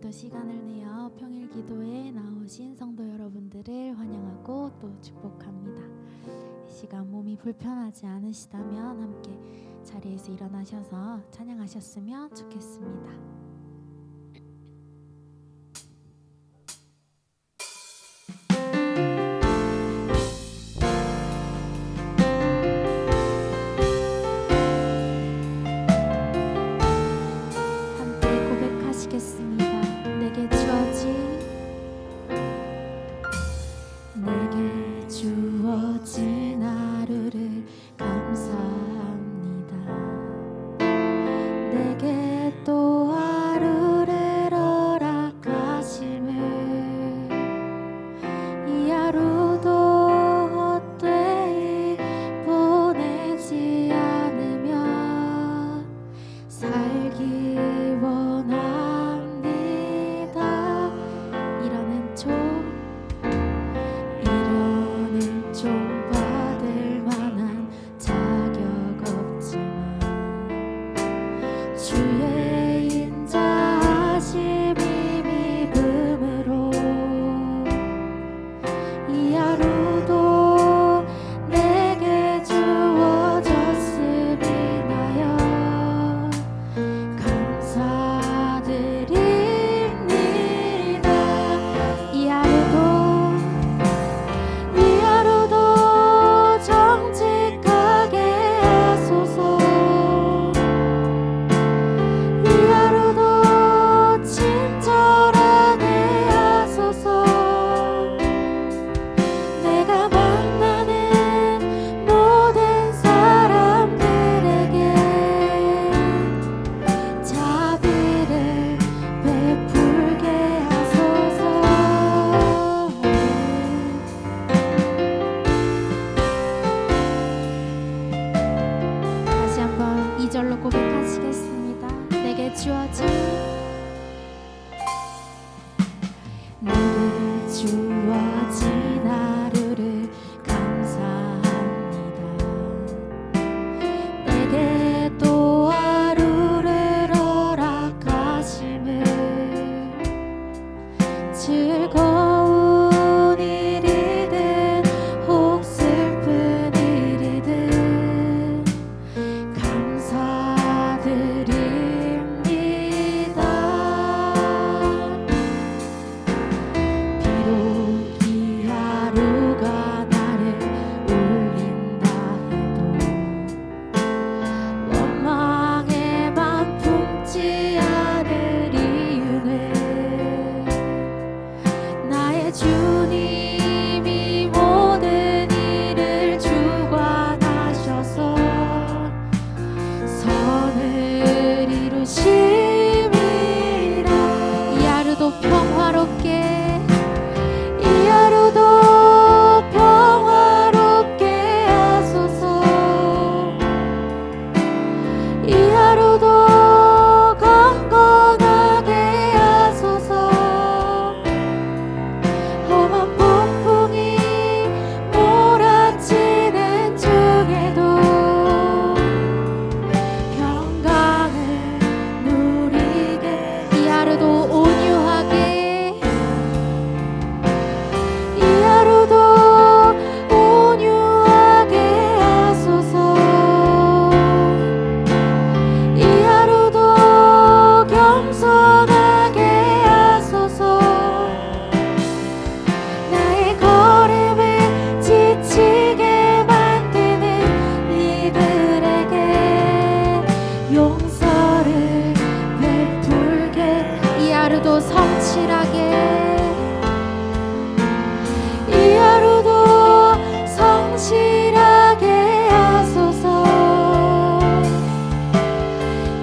오늘도 시간을 내어 평일 기도에 나오신 성도 여러분들을 환영하고 또 축복합니다. 이 시간 몸이 불편하지 않으시다면 함께 자리에서 일어나셔서 찬양하셨으면 좋겠습니다. 주어진 하루를 감사합니다. 내게 또 하루를 허락하심을, 이 하루도 헛되이 보내지 않으며 살기 원합니다. 이러는 좀 받을 만한 자격 없지만 주의 인자하심이 믿음으로 이 하루도 내게 주어졌음이 나여 감사드립니다. 이 하루도 고백하시겠습니다. 내게 주어진 하루를 감사합니다. 내게 또 하루를 허락하심을, 즐거운 일이든 혹 슬픈 일이든 감사드립니다. 비록 이 하루가 나를 울린다 해도 원망에만 품지 않을 이유는 나의 주님이 모든 일을 주관하셔서 선을 이루심이라. 이 하루도 평화롭게, 이 하루도 평화롭게 하소서. 이 하루도 건강하게 하소서. 험한 폭풍이 몰아치는 중에도 평강을 누리게, 이 하루도 온유하게, 이 하루도 온유하게 하소서. 이 하루도 겸손하게 하소서. 나의 걸음을 지치게 만드는 이들에게 용서를 베풀게, 이 하루도 성실하게, 이 하루도 성실하게 하소서.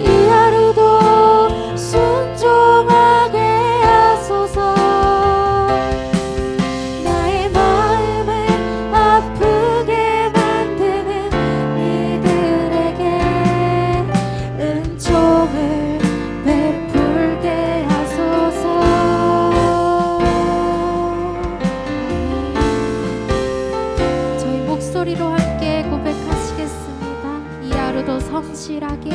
이 하루도 순종하게 하소서. 나의 마음을 아프게 만드는 이들에게 은총을 베풀게 하소서. 저희 목소리로 함께 고백하시겠습니다. 이 하루도 성실하게,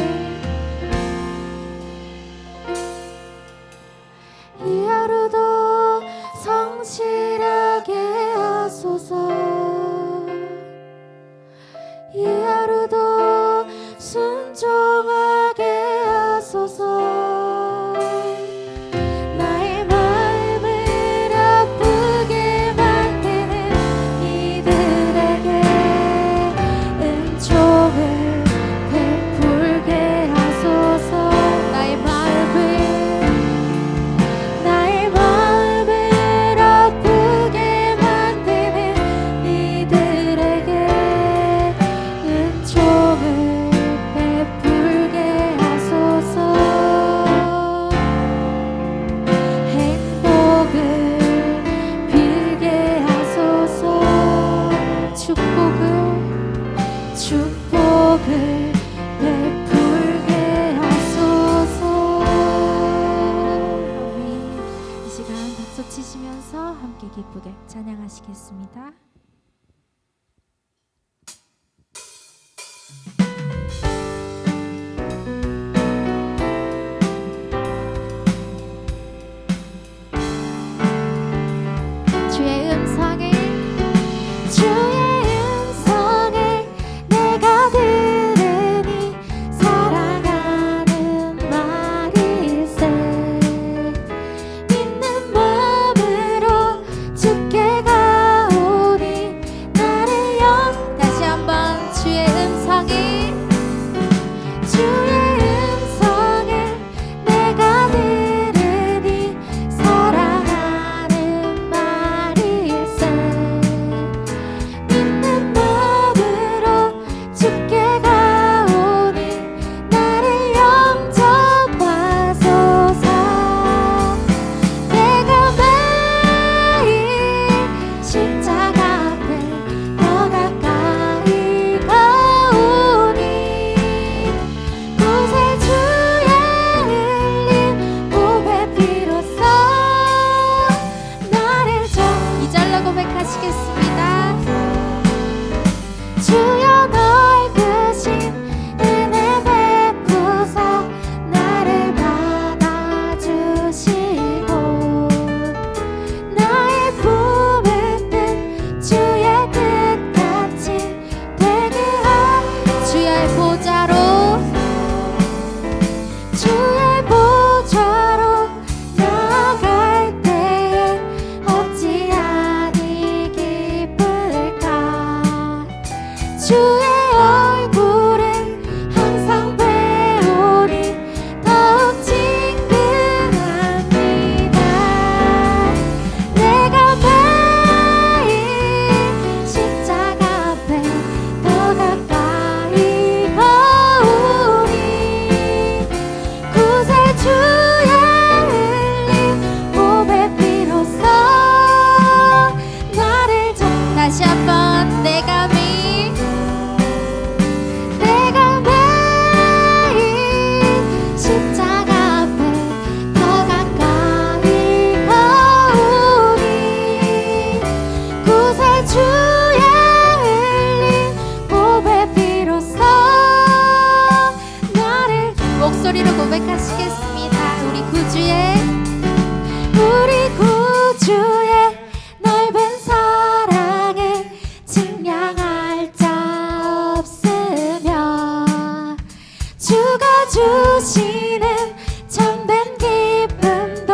이 보좌로 주의 보좌로 나갈 때에 어찌하니 기쁠까. 주의 얼굴을 항상 배우니 더욱 친근합니다. 내가 매일 십자가 앞에 더 가까이 거우니 구세주의 흘린 몸의 피로써 나를 다시 한번 내가 매일 십자가 앞에 더 가까이 거우니 구세주의 흘린 몸의 피로써 나를 목소리로 고백하시겠습니다. 우리 구주의 넓은 사랑에 측량할 자 없으며 주가 주시는 참된 기쁨도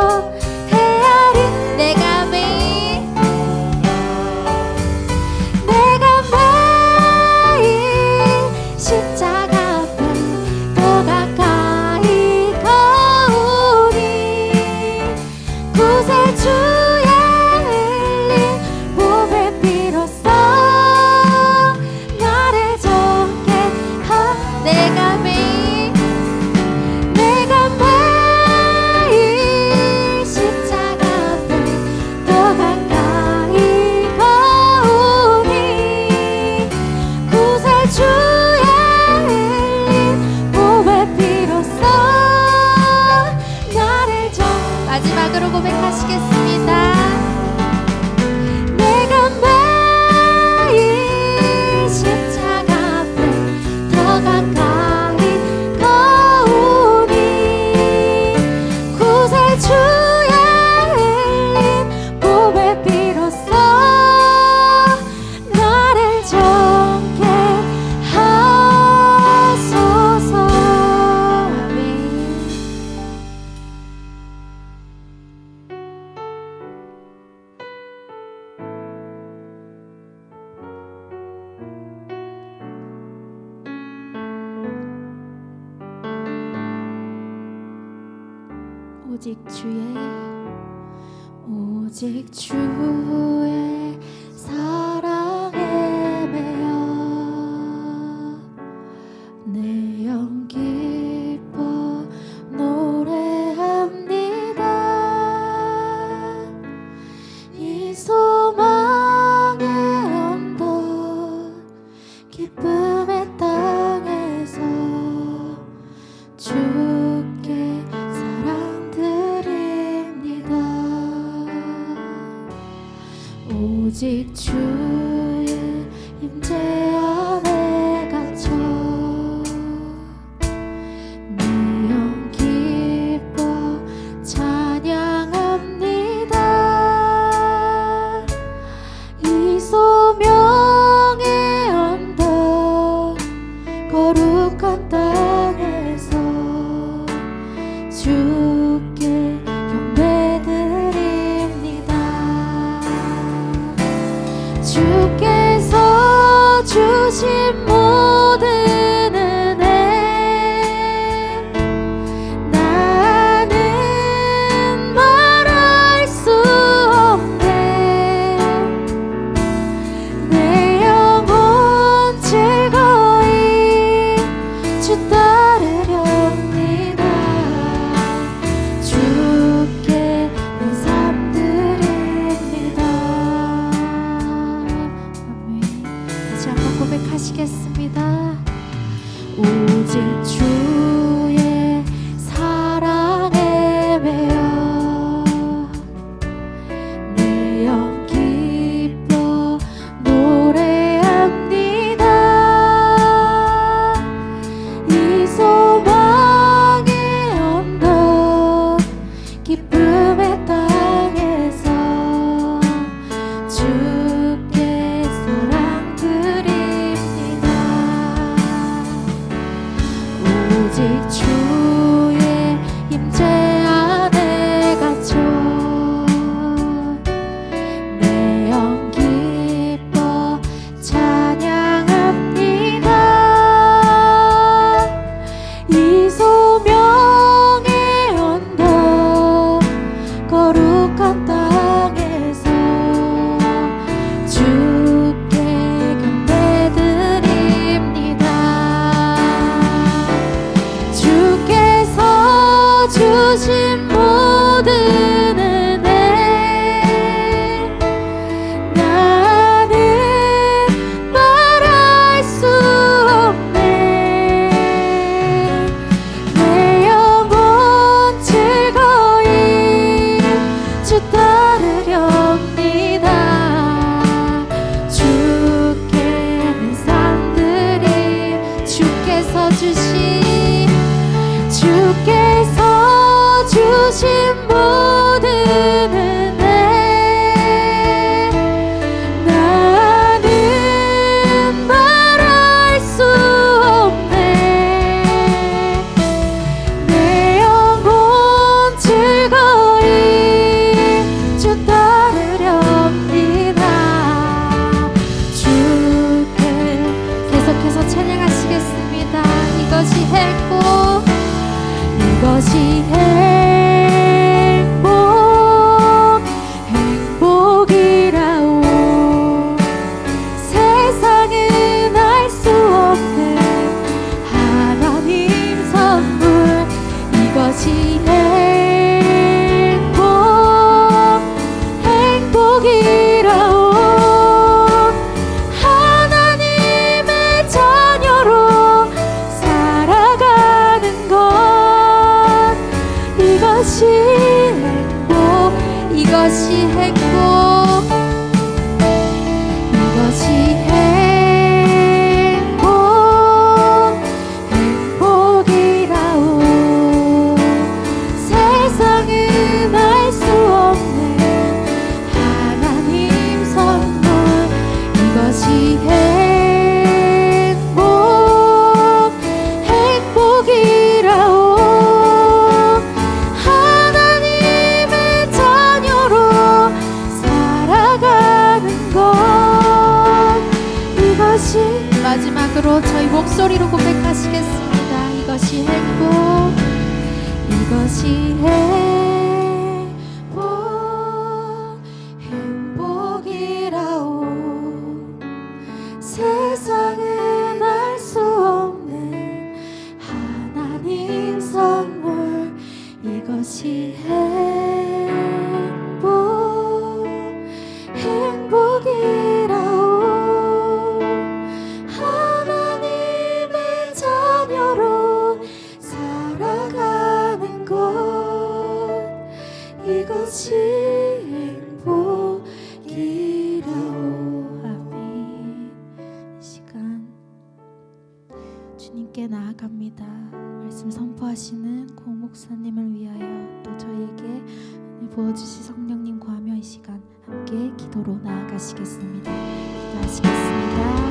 헤아린 내가 매일 십자가 앞에 더 가까이 거우니 구세주의 흘린 몸의 피로써 나를 정케 한 내가 매일 십자가 앞에 더 가까이 거우니 구세주의 흘린 몸의 피로써 나를 마지막으로 고백하시겠습니다. 내가 매일 십자가 앞에 더 가까이 거우니 구세주의 흘린 몸의 피로써 나를 정케 하소서. 아멘. 오직 주의 사랑에 매여 내 영 기뻐 노래합니다. 이 소망의 언덕 기쁨의 땅에서 주께 사랑 드립니다. 오직 주의 임재 안에 갇혀 내 영 기뻐 찬양합니다. 이 소명의 언덕 거룩한 땅에서 주께 경배드립니다. 주께서 주신 모든 은혜 나는 말할 수 없네. 내 영혼 즐거이 주 따르렵니다. 주께 내 삶 드립니다. 아멘. 다시 한번 고백하시겠습니다. 오직 주의 사랑에 매여 내 영 기뻐 노래합니다. 이 소망의 언덕 기쁨의 땅에서 주께 사랑 드립니다. 오직 주의 임재 안에 갇혀 내 영 기뻐 찬양합니다. 이 소명의 언덕 거룩한 땅에서 주께 경배드립니다. 주께서 주신 모든 은혜 나는 말할 수 없네. 내 영혼 즐거이 주 따르렵니다. 주께는 산들이 주께서 주신 모든 은혜 나는 말할 수 없네. 내 영혼 즐거이 주 따르렵니다. 주께 계속해서 찬양하시겠습니다. 이것이 행복이라오. 세상은 알 수 없는 하나님 선물. 이것이 행복이라오. 하나님의 자녀로 살아가는 것. 이것이 행복이라오. 세상은 알 수 없는 하나님 선물. 이것이 행복이라오. 하나님의 자녀로 살아가는 것. 이것이 마지막으로 저희 목소리로 고백하시겠습니다. 이것이 행복이라오. 세상은 알 수 없는 하나님 선물. 이것이 행복이라오. 하나님의 자녀로 살아가는 것. 이것이 행복이라오. 아멘. 이 시간 주님께 나아갑니다. 말씀 선포하시는 고 목사님을 위하여 또 저희에게 은혜 부어주신 성령님 구하며 이 시간 함께 기도로 나아가시겠습니다. 기도하시겠습니다.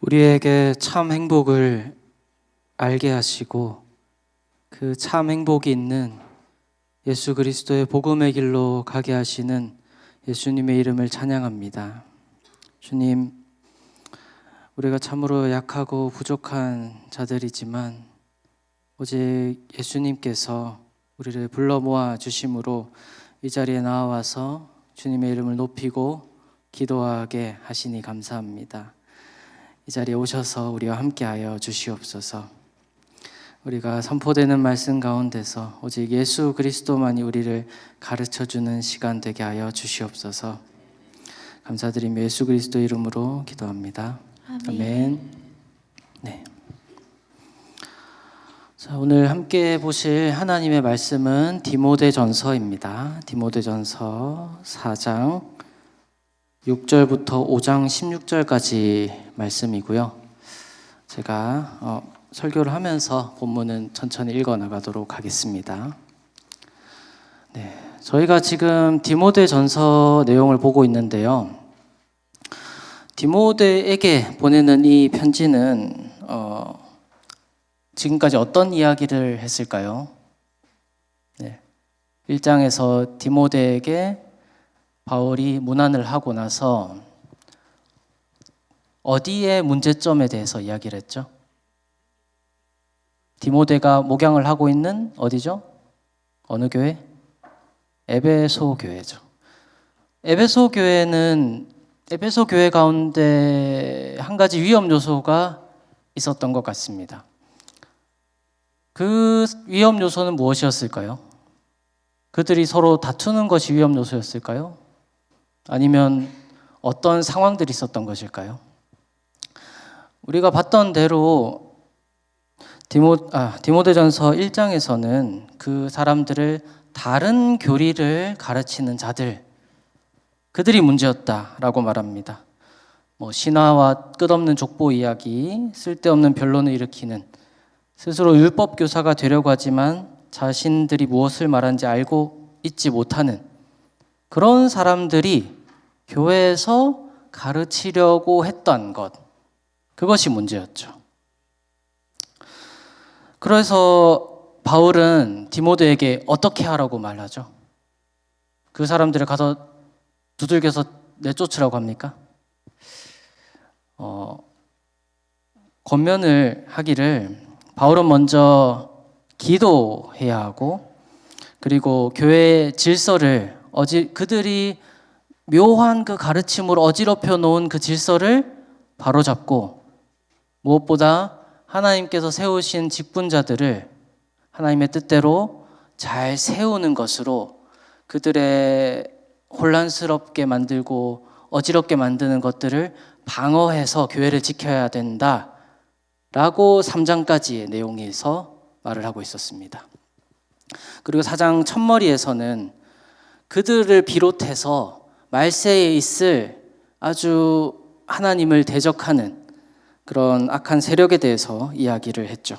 우리에게 참 행복을 알게 하시고 그 참 행복이 있는 예수 그리스도의 복음의 길로 가게 하시는 예수님의 이름을 찬양합니다. 주님, 우리가 참으로 약하고 부족한 자들이지만 오직 예수님께서 우리를 불러 모아 주심으로 이 자리에 나와서 주님의 이름을 높이고 기도하게 하시니 감사합니다. 이 자리에 오셔서 우리와 함께하여 주시옵소서. 우리가 선포되는 말씀 가운데서 오직 예수 그리스도만이 우리를 가르쳐주는 시간 되게 하여 주시옵소서. 감사드리며 예수 그리스도 이름으로 기도합니다. 아멘. 네. 자, 오늘 함께 보실 하나님의 말씀은 디모데전서입니다. 디모데전서 4장 6절부터 5장 16절까지 말씀이고요. 제가 설교를 하면서 본문은 천천히 읽어 나가도록 하겠습니다. 네, 저희가 지금 디모데전서 내용을 보고 있는데요. 디모데에게 보내는 이 편지는 지금까지 어떤 이야기를 했을까요? 네. 1장에서 디모데에게 바울이 문안을 하고 나서 어디에 문제점에 대해서 이야기를 했죠? 디모데가 목양을 하고 있는 어디죠? 어느 교회? 에베소 교회죠. 에베소 교회 가운데 한 가지 위험 요소가 있었던 것 같습니다. 그 위험 요소는 무엇이었을까요? 그들이 서로 다투는 것이 위험 요소였을까요? 아니면 어떤 상황들이 있었던 것일까요? 우리가 봤던 대로 디모데전서 1장에서는 그 사람들을 다른 교리를 가르치는 자들, 그들이 문제였다라고 말합니다. 신화와 끝없는 족보 이야기, 쓸데없는 변론을 일으키는, 스스로 율법 교사가 되려고 하지만 자신들이 무엇을 말하는지 알고 있지 못하는 그런 사람들이 교회에서 가르치려고 했던 것, 그것이 문제였죠. 그래서 바울은 디모데에게 어떻게 하라고 말하죠? 그 사람들을 가서 두들겨서 내쫓으라고 합니까? 권면을 하기를 바울은 먼저 기도해야 하고, 그리고 교회의 질서를 그들이 묘한 그 가르침으로 어지럽혀 놓은 그 질서를 바로잡고, 무엇보다 하나님께서 세우신 직분자들을 하나님의 뜻대로 잘 세우는 것으로 그들의 혼란스럽게 만들고 어지럽게 만드는 것들을 방어해서 교회를 지켜야 된다 라고 3장까지의 내용에서 말을 하고 있었습니다. 그리고 4장 첫머리에서는 그들을 비롯해서 말세에 있을 아주 하나님을 대적하는 그런 악한 세력에 대해서 이야기를 했죠.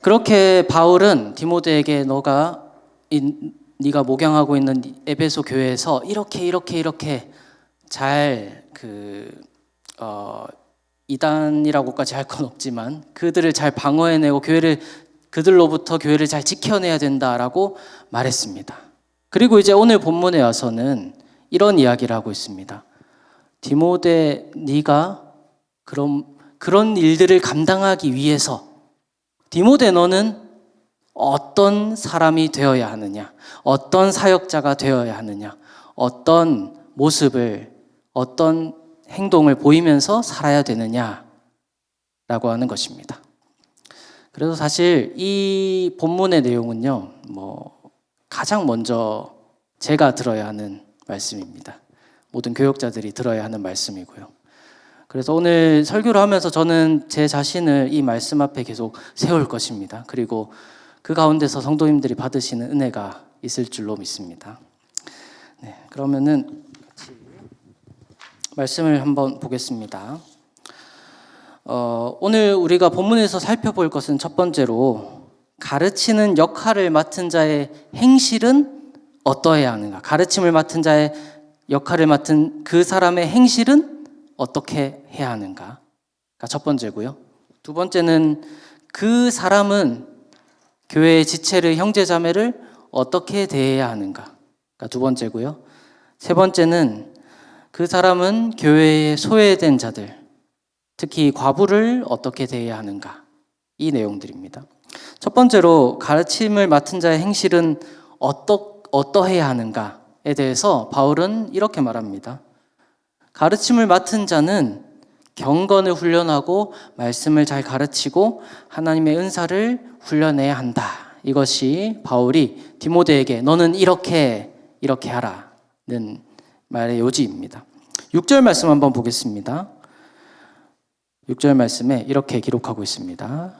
그렇게 바울은 디모데에게 네가 목양하고 있는 에베소 교회에서 이렇게 잘 이단이라고까지 할 건 없지만 그들을 잘 방어해내고 그들로부터 교회를 잘 지켜내야 된다라고 말했습니다. 그리고 이제 오늘 본문에 와서는 이런 이야기를 하고 있습니다. 디모데, 네가 그런 일들을 감당하기 위해서 디모데, 너는 어떤 사람이 되어야 하느냐, 어떤 사역자가 되어야 하느냐, 어떤 모습을, 어떤 행동을 보이면서 살아야 되느냐라고 하는 것입니다. 그래서 사실 이 본문의 내용은요, 가장 먼저 제가 들어야 하는 말씀입니다. 모든 교역자들이 들어야 하는 말씀이고요. 그래서 오늘 설교를 하면서 저는 제 자신을 이 말씀 앞에 계속 세울 것입니다. 그리고 그 가운데서 성도님들이 받으시는 은혜가 있을 줄로 믿습니다. 네, 그러면은 말씀을 한번 보겠습니다. 오늘 우리가 본문에서 살펴볼 것은 첫 번째로 가르치는 역할을 맡은 자의 행실은 어떠해야 하는가, 가르침을 맡은 자의 역할을 맡은 그 사람의 행실은 어떻게 해야 하는가, 첫 번째고요. 두 번째는 그 사람은 교회의 지체를, 형제자매를 어떻게 대해야 하는가, 두 번째고요. 세 번째는 그 사람은 교회에 소외된 자들, 특히 과부를 어떻게 대해야 하는가, 이 내용들입니다. 첫 번째로 가르침을 맡은 자의 행실은 어떠해야 하는가에 대해서 바울은 이렇게 말합니다. 가르침을 맡은 자는 경건을 훈련하고 말씀을 잘 가르치고 하나님의 은사를 훈련해야 한다. 이것이 바울이 디모데에게 너는 이렇게 하라는 말의 요지입니다. 6절 말씀 한번 보겠습니다. 6절 말씀에 이렇게 기록하고 있습니다.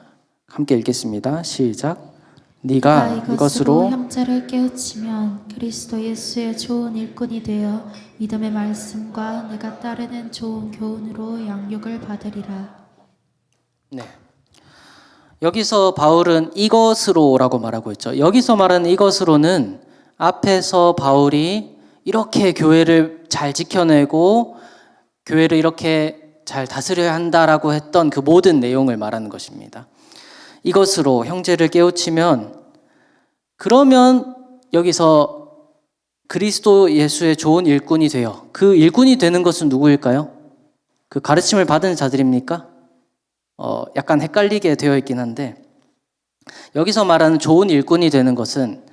함께 읽겠습니다. 시작. 네가 네가 이것으로 이것으로 형제를 깨우치면 그리스도 예수의 좋은 일꾼이 되어 믿음의 말씀과 내가 따르는 좋은 교훈으로 양육을 받으리라. 네. 여기서 바울은 이것으로라고 말하고 있죠. 여기서 말하는 이것으로는 앞에서 바울이 이렇게 교회를 잘 지켜내고 교회를 이렇게 잘 다스려야 한다라고 했던 그 모든 내용을 말하는 것입니다. 이것으로 형제를 깨우치면 그러면 여기서 그리스도 예수의 좋은 일꾼이 되어 그 일꾼이 되는 것은 누구일까요? 그 가르침을 받은 자들입니까? 약간 헷갈리게 되어 있긴 한데 여기서 말하는 좋은 일꾼이 되는 것은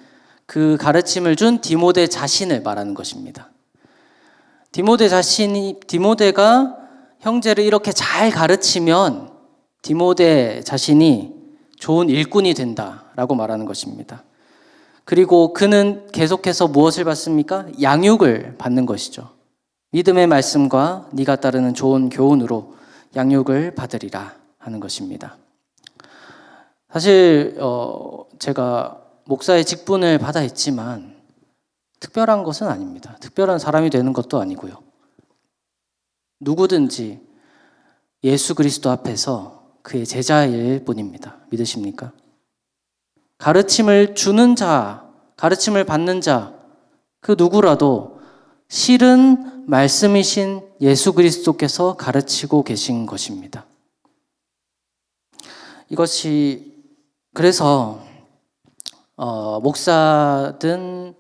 그 가르침을 준 디모데 자신을 말하는 것입니다. 디모데가 형제를 이렇게 잘 가르치면 디모데 자신이 좋은 일꾼이 된다라고 말하는 것입니다. 그리고 그는 계속해서 무엇을 받습니까? 양육을 받는 것이죠. 믿음의 말씀과 네가 따르는 좋은 교훈으로 양육을 받으리라 하는 것입니다. 사실 제가 목사의 직분을 받아 있지만 특별한 것은 아닙니다. 특별한 사람이 되는 것도 아니고요. 누구든지 예수 그리스도 앞에서 그의 제자일 뿐입니다. 믿으십니까? 가르침을 주는 자, 가르침을 받는 자, 그 누구라도 실은 말씀이신 예수 그리스도께서 가르치고 계신 것입니다. 이것이 그래서 목사든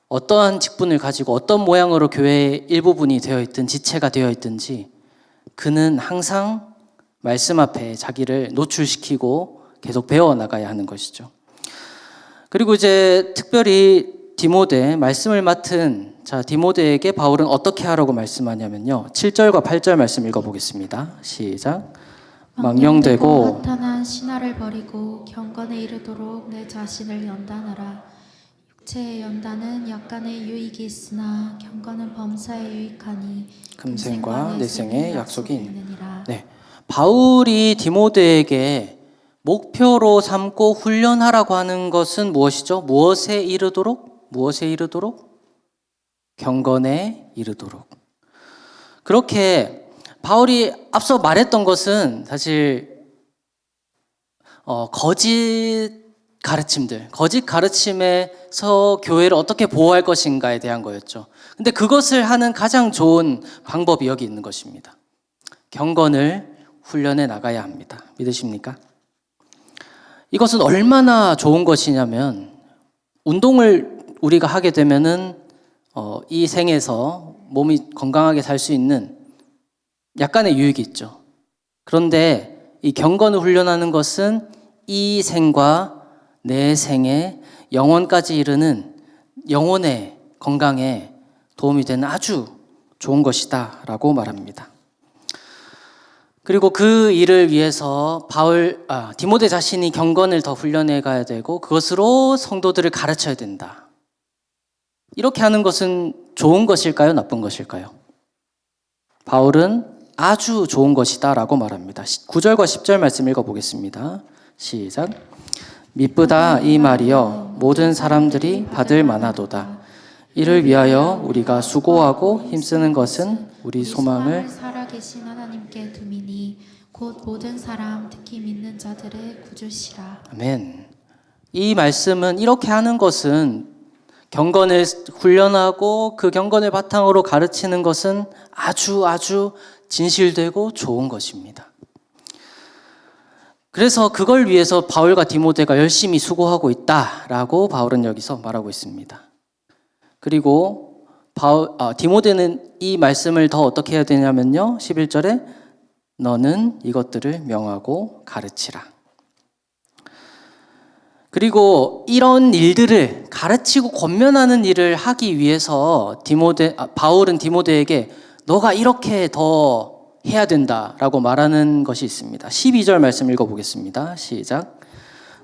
어떠한 직분을 가지고 어떤 모양으로 교회의 일부분이 되어 있든 지체가 되어 있든지 그는 항상 말씀 앞에 자기를 노출시키고 계속 배워나가야 하는 것이죠. 그리고 이제 특별히 디모데, 말씀을 맡은 디모데에게 바울은 어떻게 하라고 말씀하냐면요. 7절과 8절 말씀 읽어보겠습니다. 시작. 망령되고 허탄한 신화를 버리고 경건에 이르도록 내 자신을 연단하라. 육체의 연단은 약간의 유익이 있으나 경건은 범사에 유익하니 금생과 내생의 약속이 있느니라. 네, 바울이 디모데에게 목표로 삼고 훈련하라고 하는 것은 무엇이죠? 무엇에 이르도록? 무엇에 이르도록? 경건에 이르도록. 그렇게 바울이 앞서 말했던 것은 사실 거짓 가르침들, 거짓 가르침에서 교회를 어떻게 보호할 것인가에 대한 거였죠. 근데 그것을 하는 가장 좋은 방법이 여기 있는 것입니다. 경건을 훈련해 나가야 합니다. 믿으십니까? 이것은 얼마나 좋은 것이냐면 운동을 우리가 하게 되면은 이 생에서 몸이 건강하게 살 수 있는 약간의 유익이 있죠. 그런데 이 경건을 훈련하는 것은 이 생과 내 생에 영원까지 이르는 영혼의 건강에 도움이 되는 아주 좋은 것이다 라고 말합니다. 그리고 그 일을 위해서 디모데 자신이 경건을 더 훈련해 가야 되고 그것으로 성도들을 가르쳐야 된다. 이렇게 하는 것은 좋은 것일까요? 나쁜 것일까요? 바울은 아주 좋은 것이다 라고 말합니다. 9절과 10절 말씀 읽어보겠습니다. 시작. 미쁘다 이 말이여 모든 사람들이 받을 만하도다. 이를 위하여 우리가 수고하고 힘쓰는 것은 우리 소망을 살아계신 하나님께 두미니 곧 모든 사람 특히 믿는 자들의 구주시라. 아멘. 이 말씀은 이렇게 하는 것은 경건을 훈련하고 그 경건을 바탕으로 가르치는 것은 아주 진실되고 좋은 것입니다. 그래서 그걸 위해서 바울과 디모데가 열심히 수고하고 있다라고 바울은 여기서 말하고 있습니다. 그리고 디모데는 이 말씀을 더 어떻게 해야 되냐면요. 11절에 너는 이것들을 명하고 가르치라. 그리고 이런 일들을 가르치고 권면하는 일을 하기 위해서 바울은 디모데에게 너가 이렇게 더 해야 된다라고 말하는 것이 있습니다. 12절 말씀 읽어보겠습니다. 시작.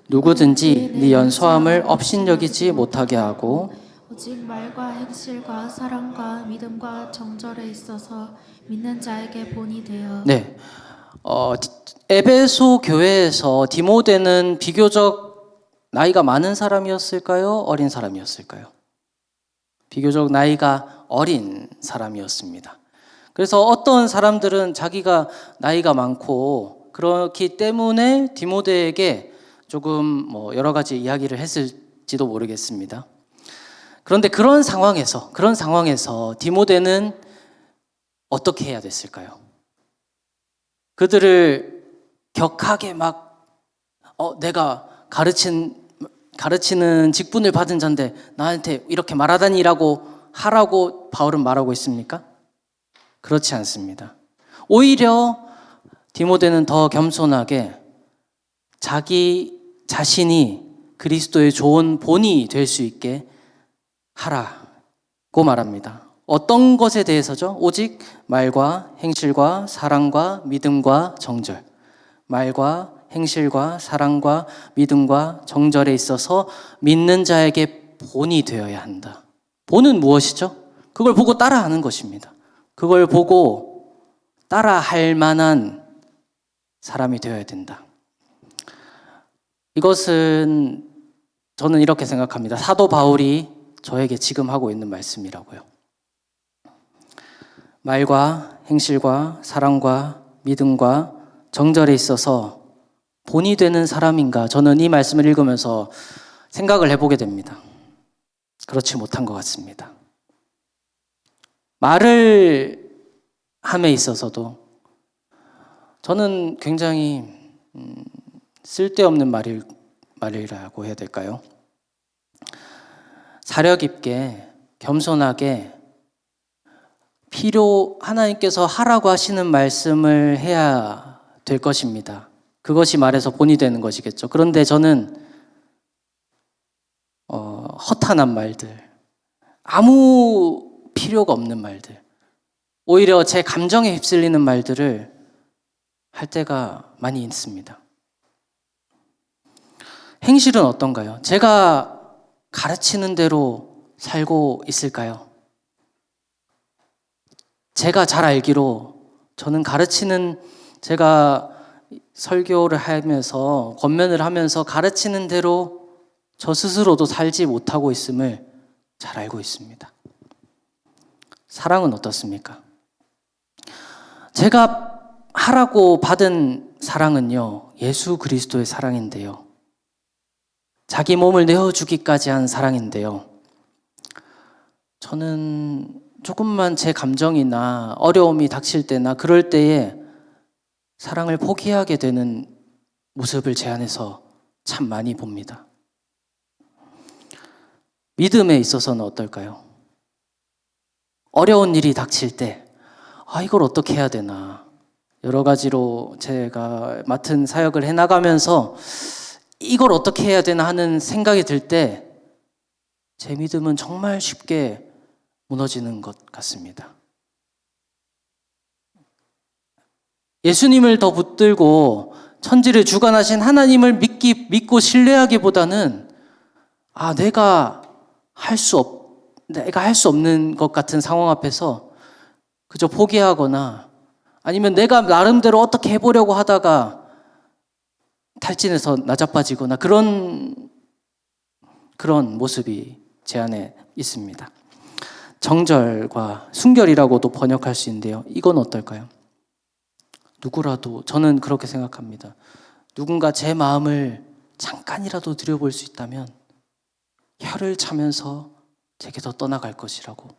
누구든지 네 연소함을 업신여기지 못하게 하고 오직 말과 행실과 사랑과 믿음과 정절에 있어서 믿는 자에게 본이 되어 네, 에베소 교회에서 디모데는 비교적 나이가 많은 사람이었을까요? 어린 사람이었을까요? 비교적 나이가 어린 사람이었습니다. 그래서 어떤 사람들은 자기가 나이가 많고 그렇기 때문에 디모데에게 조금 여러 가지 이야기를 했을지도 모르겠습니다. 그런데 그런 상황에서 디모데는 어떻게 해야 됐을까요? 그들을 격하게 내가 가르치는 직분을 받은 자인데 나한테 이렇게 말하다니라고 하라고 바울은 말하고 있습니까? 그렇지 않습니다. 오히려 디모데는 더 겸손하게 자기 자신이 그리스도의 좋은 본이 될 수 있게 하라고 말합니다. 어떤 것에 대해서죠? 오직 말과 행실과 사랑과 믿음과 정절. 말과 행실과 사랑과 믿음과 정절에 있어서 믿는 자에게 본이 되어야 한다. 본은 무엇이죠? 그걸 보고 따라하는 것입니다. 그걸 보고 따라할 만한 사람이 되어야 된다. 이것은 저는 이렇게 생각합니다. 사도 바울이 저에게 지금 하고 있는 말씀이라고요. 말과 행실과 사랑과 믿음과 정절에 있어서 본이 되는 사람인가? 저는 이 말씀을 읽으면서 생각을 해보게 됩니다. 그렇지 못한 것 같습니다. 말을 함에 있어서도 저는 굉장히 쓸데없는 말이라고 해야 될까요? 사려 깊게 겸손하게 하나님께서 하라고 하시는 말씀을 해야 될 것입니다. 그것이 말해서 본이 되는 것이겠죠. 그런데 저는 허탄한 말들, 아무 필요가 없는 말들, 오히려 제 감정에 휩쓸리는 말들을 할 때가 많이 있습니다. 행실은 어떤가요? 제가 가르치는 대로 살고 있을까요? 제가 잘 알기로 저는 제가 설교를 하면서 권면을 하면서 가르치는 대로 저 스스로도 살지 못하고 있음을 잘 알고 있습니다. 사랑은 어떻습니까? 제가 하라고 받은 사랑은요, 예수 그리스도의 사랑인데요. 자기 몸을 내어주기까지 한 사랑인데요. 저는 조금만 제 감정이나 어려움이 닥칠 때나 그럴 때에 사랑을 포기하게 되는 모습을 제 안에서 참 많이 봅니다. 믿음에 있어서는 어떨까요? 어려운 일이 닥칠 때 이걸 어떻게 해야 되나, 여러 가지로 제가 맡은 사역을 해나가면서 이걸 어떻게 해야 되나 하는 생각이 들 때 제 믿음은 정말 쉽게 무너지는 것 같습니다. 예수님을 더 붙들고 천지를 주관하신 하나님을 믿고 신뢰하기보다는 내가 할 수 없는 것 같은 상황 앞에서 그저 포기하거나 아니면 내가 나름대로 어떻게 해보려고 하다가 탈진해서 나자빠지거나 그런 모습이 제 안에 있습니다. 정절과 순결이라고도 번역할 수 있는데요. 이건 어떨까요? 누구라도, 저는 그렇게 생각합니다. 누군가 제 마음을 잠깐이라도 들여볼 수 있다면 혀를 차면서 제게서 떠나갈 것이라고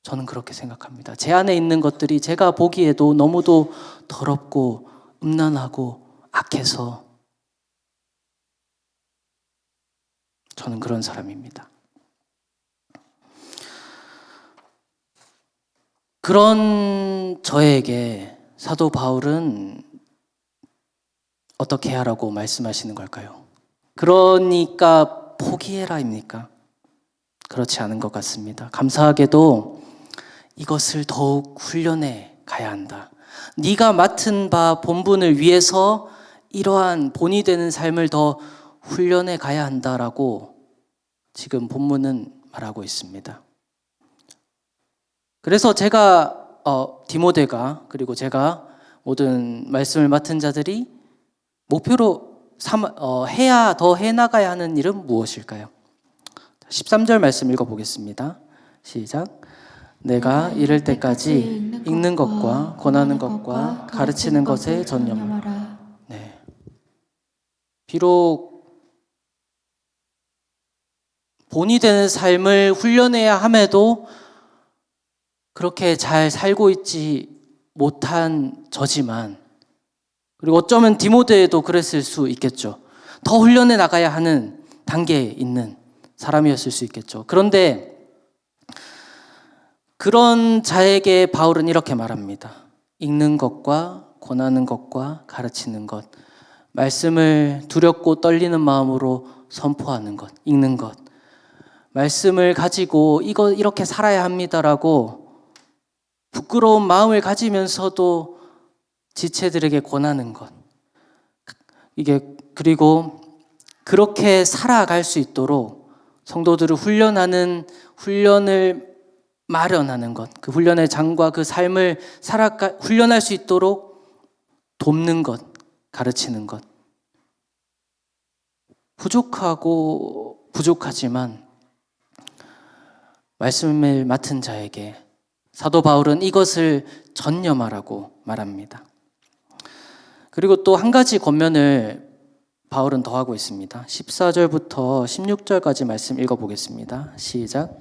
저는 그렇게 생각합니다. 제 안에 있는 것들이 제가 보기에도 너무도 더럽고 음란하고 악해서 저는 그런 사람입니다. 그런 저에게 사도 바울은 어떻게 하라고 말씀하시는 걸까요? 그러니까 포기해라입니까? 그렇지 않은 것 같습니다. 감사하게도 이것을 더욱 훈련해 가야 한다. 네가 맡은 바 본분을 위해서 이러한 본이 되는 삶을 더 훈련해 가야 한다라고 지금 본문은 말하고 있습니다. 그래서 제가 디모데가 그리고 제가 모든 말씀을 맡은 자들이 목표로 해야 더 해나가야 하는 일은 무엇일까요? 13절 말씀 읽어보겠습니다. 시작. 내가 이를 때까지 읽는 것과 권하는 것과 가르치는 것에 전념하라. 네. 비록 본이 되는 삶을 훈련해야 함에도 그렇게 잘 살고 있지 못한 저지만, 그리고 어쩌면 디모데도 그랬을 수 있겠죠. 더 훈련해 나가야 하는 단계에 있는 사람이었을 수 있겠죠. 그런데 그런 자에게 바울은 이렇게 말합니다. 읽는 것과 권하는 것과 가르치는 것, 말씀을 두렵고 떨리는 마음으로 선포하는 것, 읽는 것, 말씀을 가지고 이렇게 살아야 합니다라고 부끄러운 마음을 가지면서도 지체들에게 권하는 것, 그리고 그렇게 살아갈 수 있도록 성도들을 훈련을 마련하는 것, 그 훈련의 장과 그 삶을 훈련할 수 있도록 돕는 것, 가르치는 것. 부족하지만 말씀을 맡은 자에게 사도 바울은 이것을 전념하라고 말합니다. 그리고 또 한 가지 권면을 바울은 더하고 있습니다. 14절부터 16절까지 말씀 읽어보겠습니다. 시작.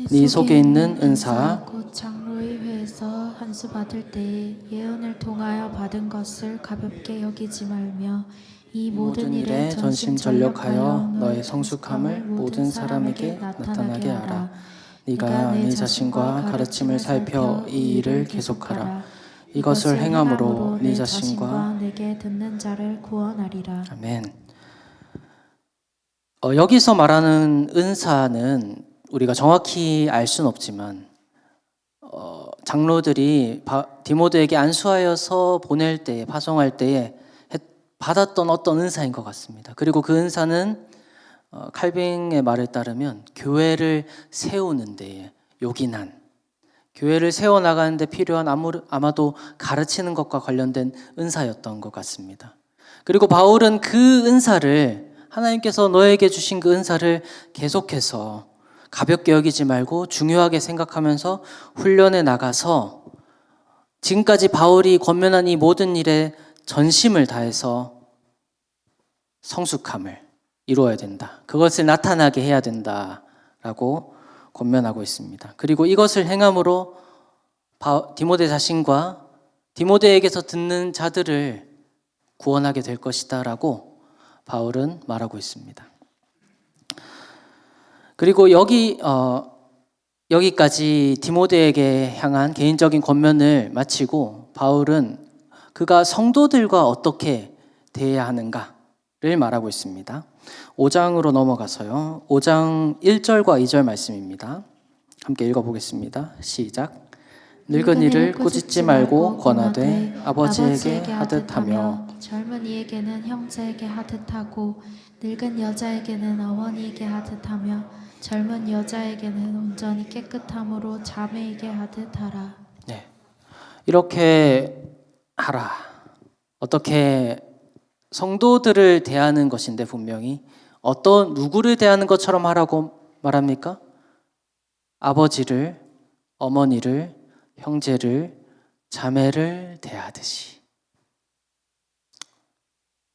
네 속에 있는 은사 곧 장로의 회에서 한수 받을 때에 예언을 통하여 받은 것을 가볍게 여기지 말며 이 모든 일에 전심전력하여 너의 성숙함을 모든 사람에게 나타나게 하라. 네가 네 자신과 가르침을 살펴 이 일을 계속하라. 이것을 행함으로 네 자신과 내게 듣는 자를 구원하리라. 아멘. 여기서 말하는 은사는 우리가 정확히 알 수는 없지만 장로들이 디모데에게 안수하여서 보낼 때에, 파송할 때에 받았던 어떤 은사인 것 같습니다. 그리고 그 은사는 칼빙의 말에 따르면 교회를 세우는 데에 요긴한, 교회를 세워나가는 데 필요한 아마도 가르치는 것과 관련된 은사였던 것 같습니다. 그리고 바울은 그 은사를, 하나님께서 너에게 주신 그 은사를 계속해서 가볍게 여기지 말고 중요하게 생각하면서 훈련에 나가서 지금까지 바울이 권면한 이 모든 일에 전심을 다해서 성숙함을 이루어야 된다. 그것을 나타나게 해야 된다라고 권면하고 있습니다. 그리고 이것을 행함으로 디모데 자신과 디모데에게서 듣는 자들을 구원하게 될 것이다라고 바울은 말하고 있습니다. 그리고 여기까지 디모데에게 향한 개인적인 권면을 마치고 바울은 그가 성도들과 어떻게 대해야 하는가를 말하고 있습니다. 5장으로 넘어가서요. 5장 1절과 2절 말씀입니다. 함께 읽어보겠습니다. 시작. 늙은 이를 꾸짖지 말고 권하되 아버지에게 하듯 하며 젊은 이에게는 형제에게 하듯 하고 늙은 여자에게는 어머니에게 하듯 하며 젊은 여자에게는 온전히 깨끗함으로 자매에게 하듯 하라. 네, 이렇게 하라. 어떻게 성도들을 대하는 것인데 분명히 누구를 대하는 것처럼 하라고 말합니까? 아버지를, 어머니를, 형제를, 자매를 대하듯이.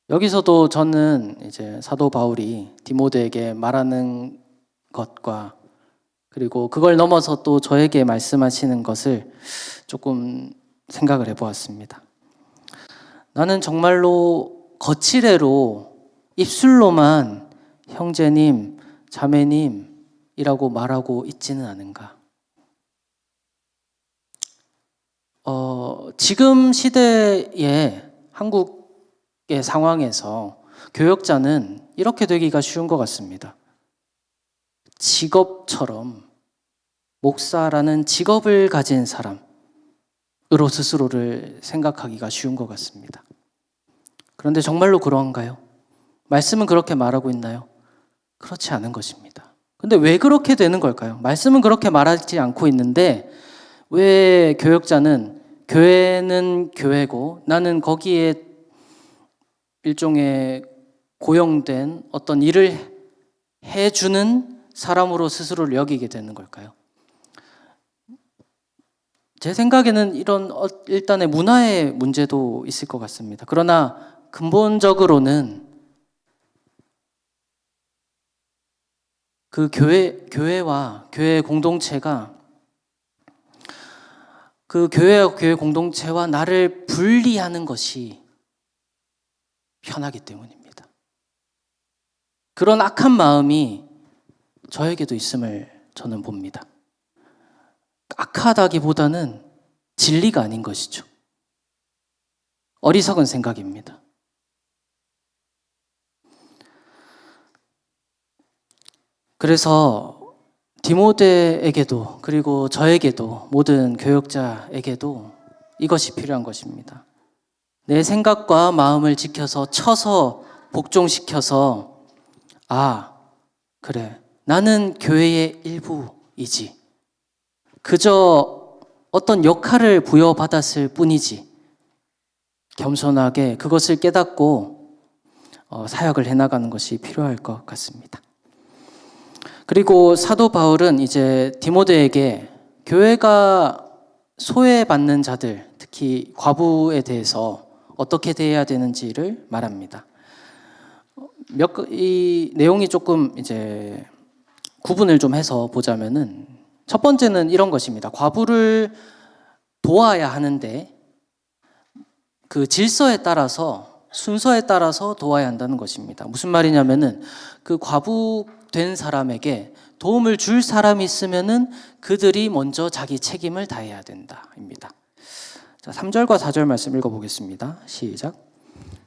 여기서도 저는 이제 사도 바울이 디모데에게 말하는 것과 그리고 그걸 넘어서 또 저에게 말씀하시는 것을 조금 생각을 해보았습니다. 나는 정말로 거칠애로 입술로만 형제님, 자매님이라고 말하고 있지는 않은가? 지금 시대의 한국의 상황에서 교역자는 이렇게 되기가 쉬운 것 같습니다. 직업처럼 목사라는 직업을 가진 사람으로 스스로를 생각하기가 쉬운 것 같습니다. 그런데 정말로 그런가요? 말씀은 그렇게 말하고 있나요? 그렇지 않은 것입니다. 근데 왜 그렇게 되는 걸까요? 말씀은 그렇게 말하지 않고 있는데 왜 교역자는 교회는 교회고 나는 거기에 일종의 고용된 어떤 일을 해주는 사람으로 스스로를 여기게 되는 걸까요? 제 생각에는 이런 일단의 문화의 문제도 있을 것 같습니다. 그러나 근본적으로는 그 교회와 교회 공동체가 그 교회와 교회 공동체와 나를 분리하는 것이 편하기 때문입니다. 그런 악한 마음이 저에게도 있음을 저는 봅니다. 악하다기보다는 진리가 아닌 것이죠. 어리석은 생각입니다. 그래서 디모데에게도 그리고 저에게도 모든 교역자에게도 이것이 필요한 것입니다. 내 생각과 마음을 지켜서 쳐서 복종시켜서 그래 나는 교회의 일부이지 그저 어떤 역할을 부여받았을 뿐이지 겸손하게 그것을 깨닫고 사역을 해나가는 것이 필요할 것 같습니다. 그리고 사도 바울은 이제 디모데에게 교회가 소외받는 자들, 특히 과부에 대해서 어떻게 대해야 되는지를 말합니다. 이 내용이 조금 이제 구분을 좀 해서 보자면은 첫 번째는 이런 것입니다. 과부를 도와야 하는데 그 질서에 따라서 순서에 따라서 도와야 한다는 것입니다. 무슨 말이냐면은 그 과부된 사람에게 도움을 줄 사람이 있으면은 그들이 먼저 자기 책임을 다해야 된다입니다. 자, 3절과 4절 말씀 읽어보겠습니다. 시작.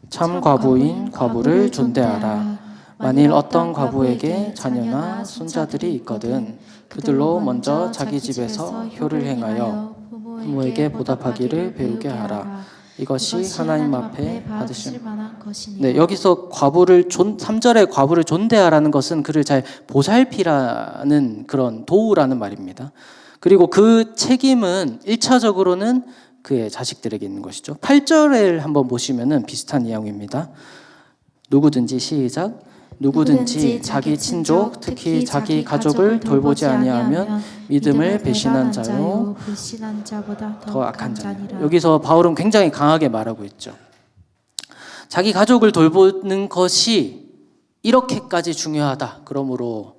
참 과부인 과부를 존대하라. 만일 어떤 과부에게 자녀나 손자들이 있거든 그들로 먼저 자기 집에서 효를 행하여 부모에게 보답하기를 배우게 하라. 이것이 하나님 앞에 받으실 만한 것이니. 네, 여기서 3절에 과부를 존대하라는 것은 그를 잘 보살피라는 그런 도우라는 말입니다. 그리고 그 책임은 1차적으로는 그의 자식들에게 있는 것이죠. 8절을 한번 보시면은 비슷한 내용입니다. 누구든지 시작. 누구든지 자기 친족, 특히 자기 가족을 돌보지 아니하면 믿음을 배신한 자요, 불신한 자보다 더 악한 자니라. 여기서 바울은 굉장히 강하게 말하고 있죠. 자기 가족을 돌보는 것이 이렇게까지 중요하다. 그러므로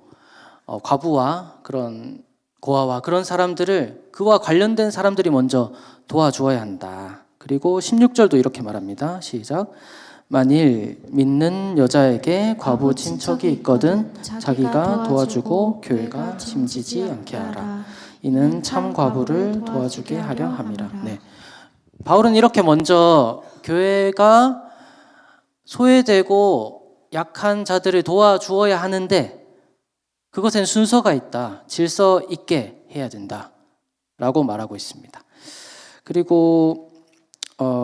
과부와 그런 고아와 그런 사람들을 그와 관련된 사람들이 먼저 도와주어야 한다. 그리고 16절도 이렇게 말합니다. 시작. 만일 믿는 여자에게 과부 친척이 있거든 자기가 도와주고 교회가 짐지지 않게 하라. 이는 참 과부를 도와주게 하려 함이라. 네. 바울은 이렇게 먼저 교회가 소외되고 약한 자들을 도와주어야 하는데 그것엔 순서가 있다. 질서 있게 해야 된다. 라고 말하고 있습니다. 그리고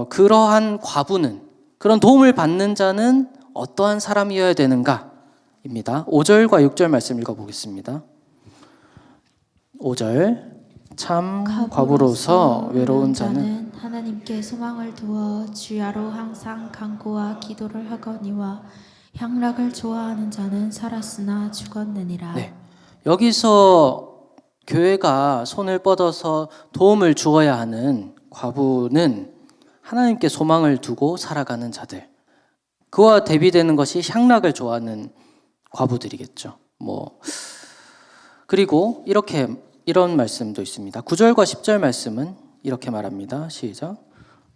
그러한 과부는 그런 도움을 받는 자는 어떠한 사람이어야 되는가? 입니다. 5절과 6절 말씀 읽어보겠습니다. 5절 참 과부로서 외로운 자는 하나님께 소망을 두어 주야로 항상 간구와 기도를 하거니와 향락을 좋아하는 자는 살았으나 죽었느니라. 네. 여기서 교회가 손을 뻗어서 도움을 주어야 하는 과부는 하나님께 소망을 두고 살아가는 자들. 그와 대비되는 것이 향락을 좋아하는 과부들이겠죠. 그리고 이런 말씀도 있습니다. 9절과 10절 말씀은 이렇게 말합니다. 시작.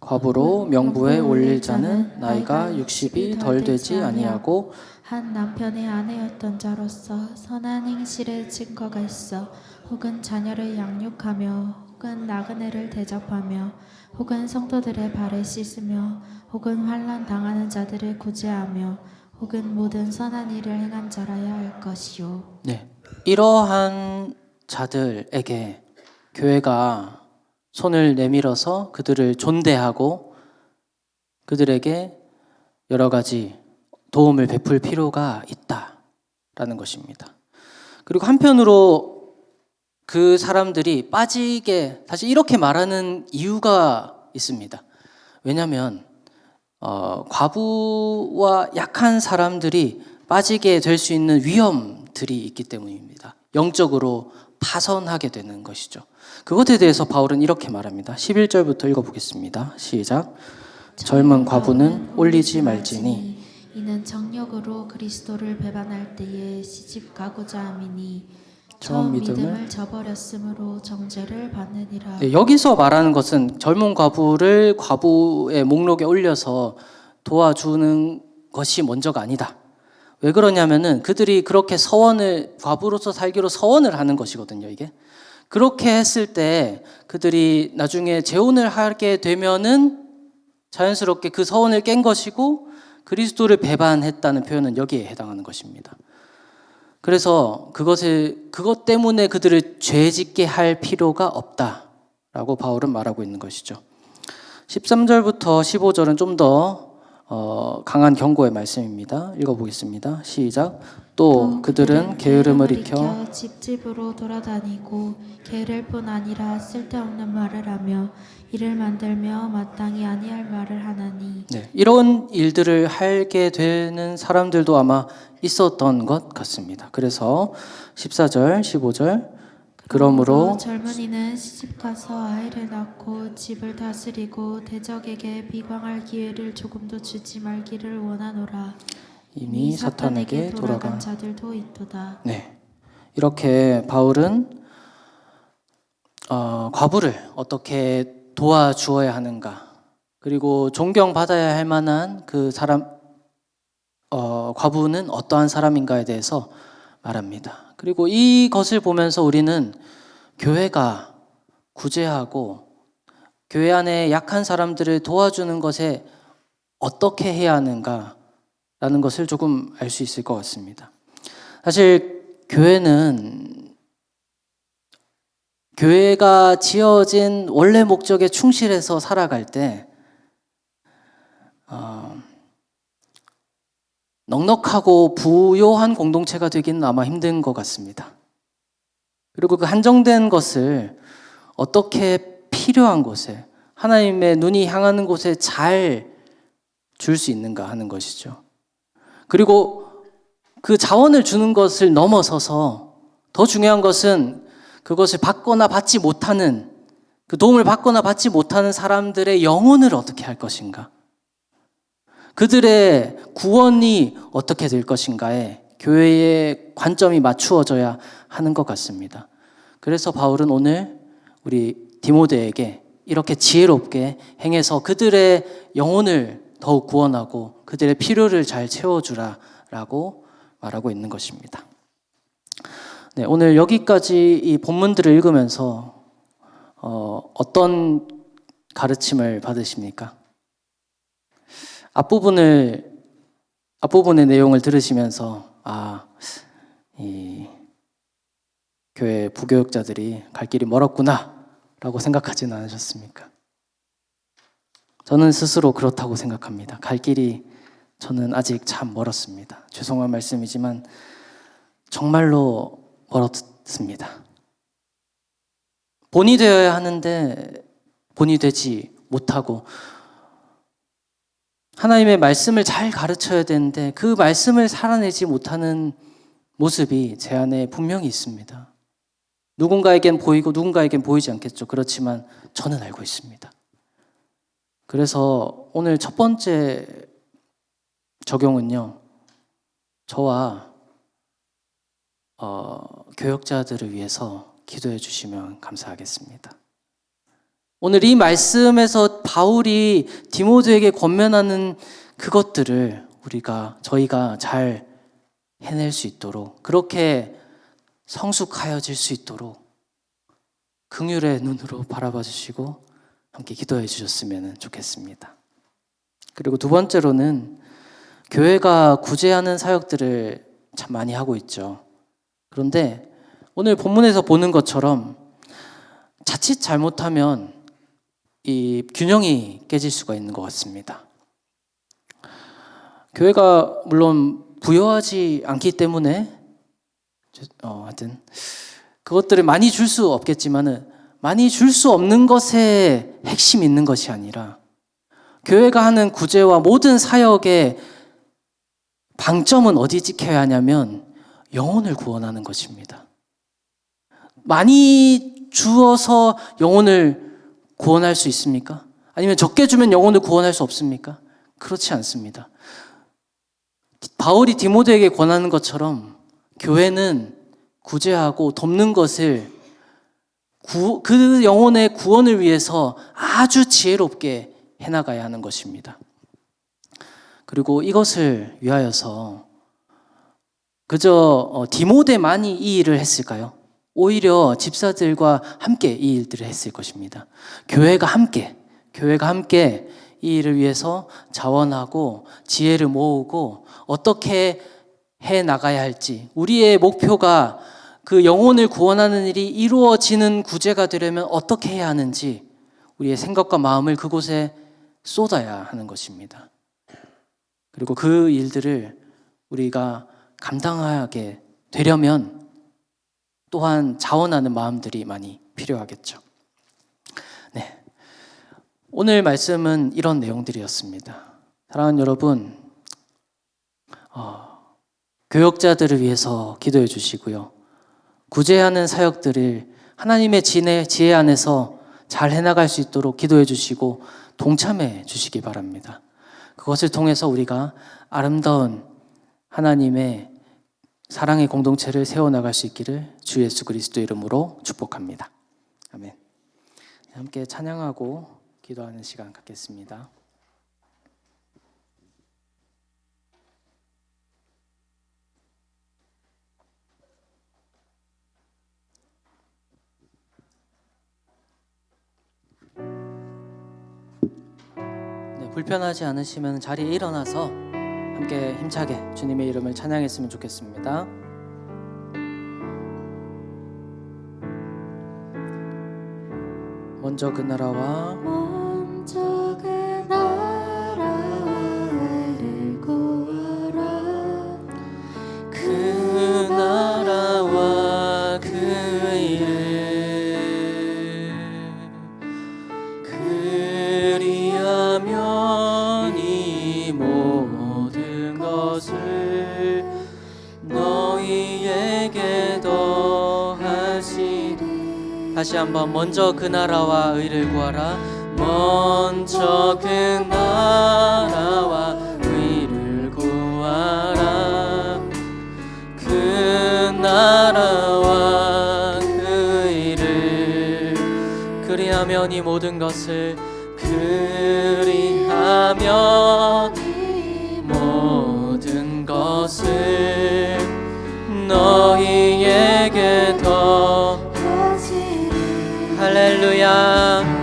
과부로 명부에 올릴 자는 나이가 60이 덜 되지 아니하고 한 남편의 아내였던 자로서 선한 행실의 증거가 있어 혹은 자녀를 양육하며 혹은 나그네를 대접하며 혹은 성도들의 발을 씻으며 혹은 환난 당하는 자들을 구제하며 혹은 모든 선한 일을 행한 자라야 할 것이요. 네, 이러한 자들에게 교회가 손을 내밀어서 그들을 존대하고 그들에게 여러 가지 도움을 베풀 필요가 있다라는 것입니다. 그리고 한편으로 그 사람들이 빠지게 사실 이렇게 말하는 이유가 있습니다. 왜냐하면 과부와 약한 사람들이 빠지게 될 수 있는 위험들이 있기 때문입니다. 영적으로 파선하게 되는 것이죠. 그것에 대해서 바울은 이렇게 말합니다. 11절부터 읽어보겠습니다. 시작. 젊은 과부는 올리지 말지니 이는 정력으로 그리스도를 배반할 때에 시집 가고자 함이니 처음 처음 믿음을 믿음을 저버렸으므로 정죄를 받느니라. 네, 여기서 말하는 것은 젊은 과부를 과부의 목록에 올려서 도와주는 것이 먼저가 아니다. 왜 그러냐면은 그들이 그렇게 과부로서 살기로 서원을 하는 것이거든요, 이게. 그렇게 했을 때 그들이 나중에 재혼을 하게 되면은 자연스럽게 그 서원을 깬 것이고 그리스도를 배반했다는 표현은 여기에 해당하는 것입니다. 그래서 그것 때문에 그들을 죄짓게 할 필요가 없다라고 바울은 말하고 있는 것이죠. 13절부터 15절은 좀 더 강한 경고의 말씀입니다. 읽어보겠습니다. 시작. 또 그들은 게으름을 익혀 집집으로 돌아다니고 게으를 뿐 아니라 쓸데없는 말을 하며 이를 만들며 마땅히 아니할 말을 하나니. 네, 이런 일들을 하게 되는 사람들도 아마 있었던 것 같습니다. 그래서 14절, 15절 그러므로 젊은이는 시집가서 아이를 낳고 집을 다스리고 대적에게 비방할 기회를 조금도 주지 말기를 원하노라. 이미 사탄에게 돌아간 자들도 있도다. 네, 이렇게 바울은 과부를 어떻게 도와주어야 하는가, 그리고 존경받아야 할 만한 그 사람, 과부는 어떠한 사람인가에 대해서 말합니다. 그리고 이것을 보면서 우리는 교회가 구제하고 교회 안에 약한 사람들을 도와주는 것에 어떻게 해야 하는가라는 것을 조금 알 수 있을 것 같습니다. 사실 교회가 지어진 원래 목적에 충실해서 살아갈 때 넉넉하고 부요한 공동체가 되기는 아마 힘든 것 같습니다. 그리고 그 한정된 것을 어떻게 필요한 곳에, 하나님의 눈이 향하는 곳에 잘 줄 수 있는가 하는 것이죠. 그리고 그 자원을 주는 것을 넘어서서 더 중요한 것은 그것을 받거나 받지 못하는, 그 도움을 받거나 받지 못하는 사람들의 영혼을 어떻게 할 것인가, 그들의 구원이 어떻게 될 것인가에 교회의 관점이 맞추어져야 하는 것 같습니다. 그래서 바울은 오늘 우리 디모데에게 이렇게 지혜롭게 행해서 그들의 영혼을 더욱 구원하고 그들의 필요를 잘 채워주라라고 말하고 있는 것입니다. 네, 오늘 여기까지 이 본문들을 읽으면서 어떤 가르침을 받으십니까? 앞부분의 내용을 들으시면서 이 교회 부교육자들이 갈 길이 멀었구나 라고 생각하지는 않으셨습니까? 저는 스스로 그렇다고 생각합니다. 갈 길이 저는 아직 참 멀었습니다. 죄송한 말씀이지만 정말로 멀었습니다. 본이 되어야 하는데 본이 되지 못하고, 하나님의 말씀을 잘 가르쳐야 되는데 그 말씀을 살아내지 못하는 모습이 제 안에 분명히 있습니다. 누군가에겐 보이고 누군가에겐 보이지 않겠죠. 그렇지만 저는 알고 있습니다. 그래서 오늘 첫 번째 적용은요, 저와 교역자들을 위해서 기도해 주시면 감사하겠습니다. 오늘 이 말씀에서 바울이 디모데에게 권면하는 그것들을 저희가 잘 해낼 수 있도록, 그렇게 성숙하여질 수 있도록 긍휼의 눈으로 바라봐 주시고 함께 기도해 주셨으면 좋겠습니다. 그리고 두 번째로는 교회가 구제하는 사역들을 참 많이 하고 있죠. 그런데 오늘 본문에서 보는 것처럼 자칫 잘못하면 이 균형이 깨질 수가 있는 것 같습니다. 교회가 물론 부여하지 않기 때문에 하여튼 그것들을 많이 줄 수 없겠지만은 많이 줄 수 없는 것에 핵심이 있는 것이 아니라 교회가 하는 구제와 모든 사역의 방점은 어디 지켜야 하냐면 영혼을 구원하는 것입니다. 많이 주어서 영혼을 구원할 수 있습니까? 아니면 적게 주면 영혼을 구원할 수 없습니까? 그렇지 않습니다. 바울이 디모데에게 권하는 것처럼 교회는 구제하고 돕는 것을 그 영혼의 구원을 위해서 아주 지혜롭게 해나가야 하는 것입니다. 그리고 이것을 위하여서 그저 디모데만이 이 일을 했을까요? 오히려 집사들과 함께 이 일들을 했을 것입니다. 교회가 함께 이 일을 위해서 자원하고 지혜를 모으고 어떻게 해 나가야 할지, 우리의 목표가 그 영혼을 구원하는 일이 이루어지는 구제가 되려면 어떻게 해야 하는지 우리의 생각과 마음을 그곳에 쏟아야 하는 것입니다. 그리고 그 일들을 우리가 감당하게 되려면 또한 자원하는 마음들이 많이 필요하겠죠. 네, 오늘 말씀은 이런 내용들이었습니다. 사랑하는 여러분, 교역자들을 위해서 기도해 주시고요. 구제하는 사역들을 하나님의 지혜 안에서 잘 해나갈 수 있도록 기도해 주시고 동참해 주시기 바랍니다. 그것을 통해서 우리가 아름다운 하나님의 사랑의 공동체를 세워나갈 수 있기를 주 예수 그리스도 이름으로 축복합니다. 아멘. 함께 찬양하고 기도하는 시간 갖겠습니다. 불편하지 않으시면 자리에 일어나서 함께 힘차게 주님의 이름을 찬양했으면 좋겠습니다. 먼저 그 나라와 의를 구하라. 그 나라와 그 의를 그리하면 이 모든 것을 너희에게 더하시리. 다시 한번 먼저 그 나라와 의를 구하라. 먼저 그 나라와 의를 구하라. 그 나라와 그 의를 그리하면 이 모든 것을 그리하면 모든 것을 너희에게 더하시리. 할렐루야.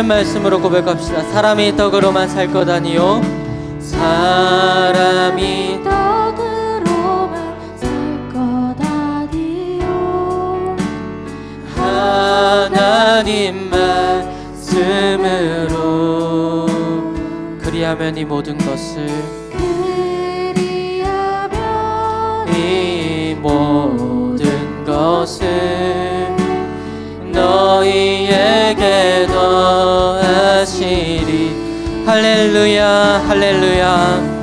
말씀으로 고백합시다. 사람이 떡으로만 살 것 아니요 사람이 떡으로만 살 것 아니요 하나님 말씀으로 그리하면 이 모든 것을 이 모든 것을 너희에게 더하시리. 할렐루야 할렐루야.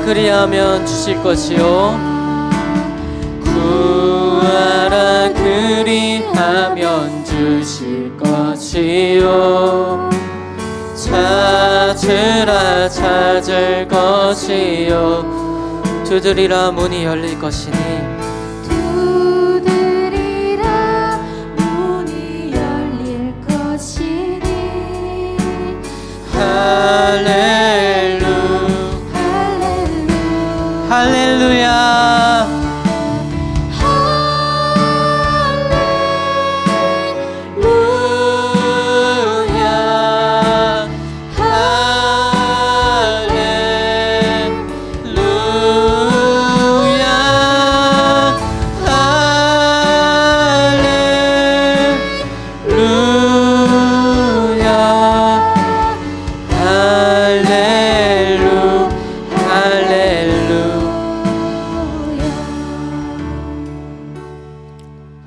그리하면 주실 것이요 구하라 그리하면 주실 것이요 찾을 것이요 두드리라 문이 열릴 것이니 두드리라 문이 열릴 것이니 할렐루 할렐루야 할렐루야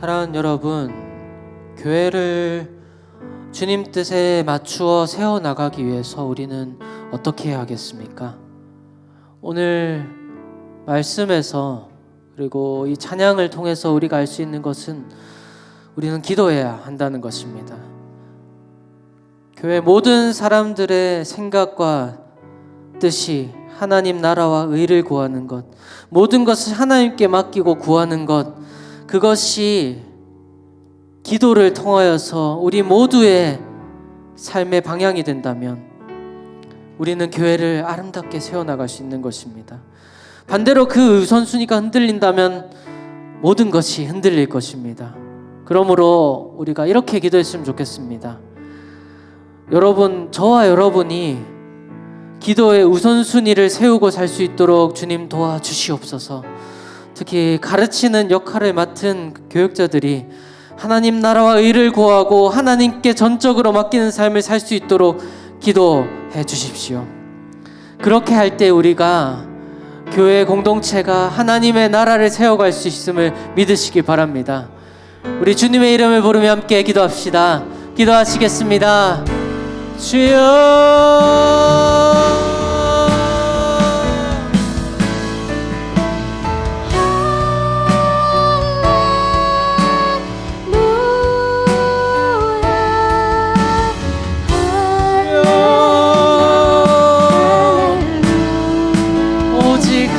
사랑하는 여러분, 교회를 주님 뜻에 맞추어 세워나가기 위해서 우리는 어떻게 해야 하겠습니까? 오늘 말씀에서 그리고 이 찬양을 통해서 우리가 알 수 있는 것은 우리는 기도해야 한다는 것입니다. 교회 모든 사람들의 생각과 뜻이 하나님 나라와 의를 구하는 것, 모든 것을 하나님께 맡기고 구하는 것, 그것이 기도를 통하여서 우리 모두의 삶의 방향이 된다면 우리는 교회를 아름답게 세워나갈 수 있는 것입니다. 반대로 그 우선순위가 흔들린다면 모든 것이 흔들릴 것입니다. 그러므로 우리가 이렇게 기도했으면 좋겠습니다. 여러분, 저와 여러분이 기도의 우선순위를 세우고 살 수 있도록 주님 도와주시옵소서. 특히 가르치는 역할을 맡은 교육자들이 하나님 나라와 의를 구하고 하나님께 전적으로 맡기는 삶을 살 수 있도록 기도해 주십시오. 그렇게 할 때 우리가 교회 공동체가 하나님의 나라를 세워갈 수 있음을 믿으시기 바랍니다. 우리 주님의 이름을 부르며 함께 기도합시다. 기도하시겠습니다. 주여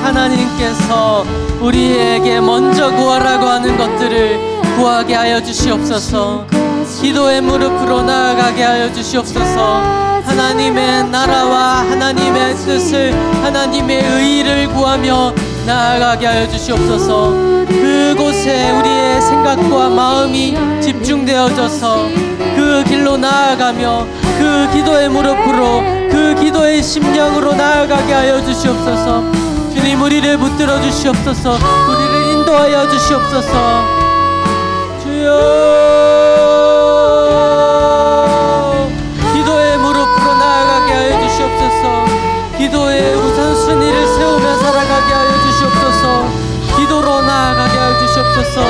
하나님께서 우리에게 먼저 구하라고 하는 것들을 구하게 하여 주시옵소서. 기도의 무릎으로 나아가게 하여 주시옵소서. 하나님의 나라와 하나님의 뜻을, 하나님의 의를 구하며 나아가게 하여 주시옵소서. 그곳에 우리의 생각과 마음이 집중되어져서 그 길로 나아가며 그 기도의 무릎으로, 그 기도의 심령으로 나아가게 하여 주시옵소서. 주님, 우리를 붙들어 주시옵소서. 우리를 인도하여 주시옵소서. 주여, 기도의 무릎으로 나아가게 하여 주시옵소서. 기도의 우선순위를 세우며 살아가게 하여 주시옵소서. 기도로 나아가게 하여 주시옵소서.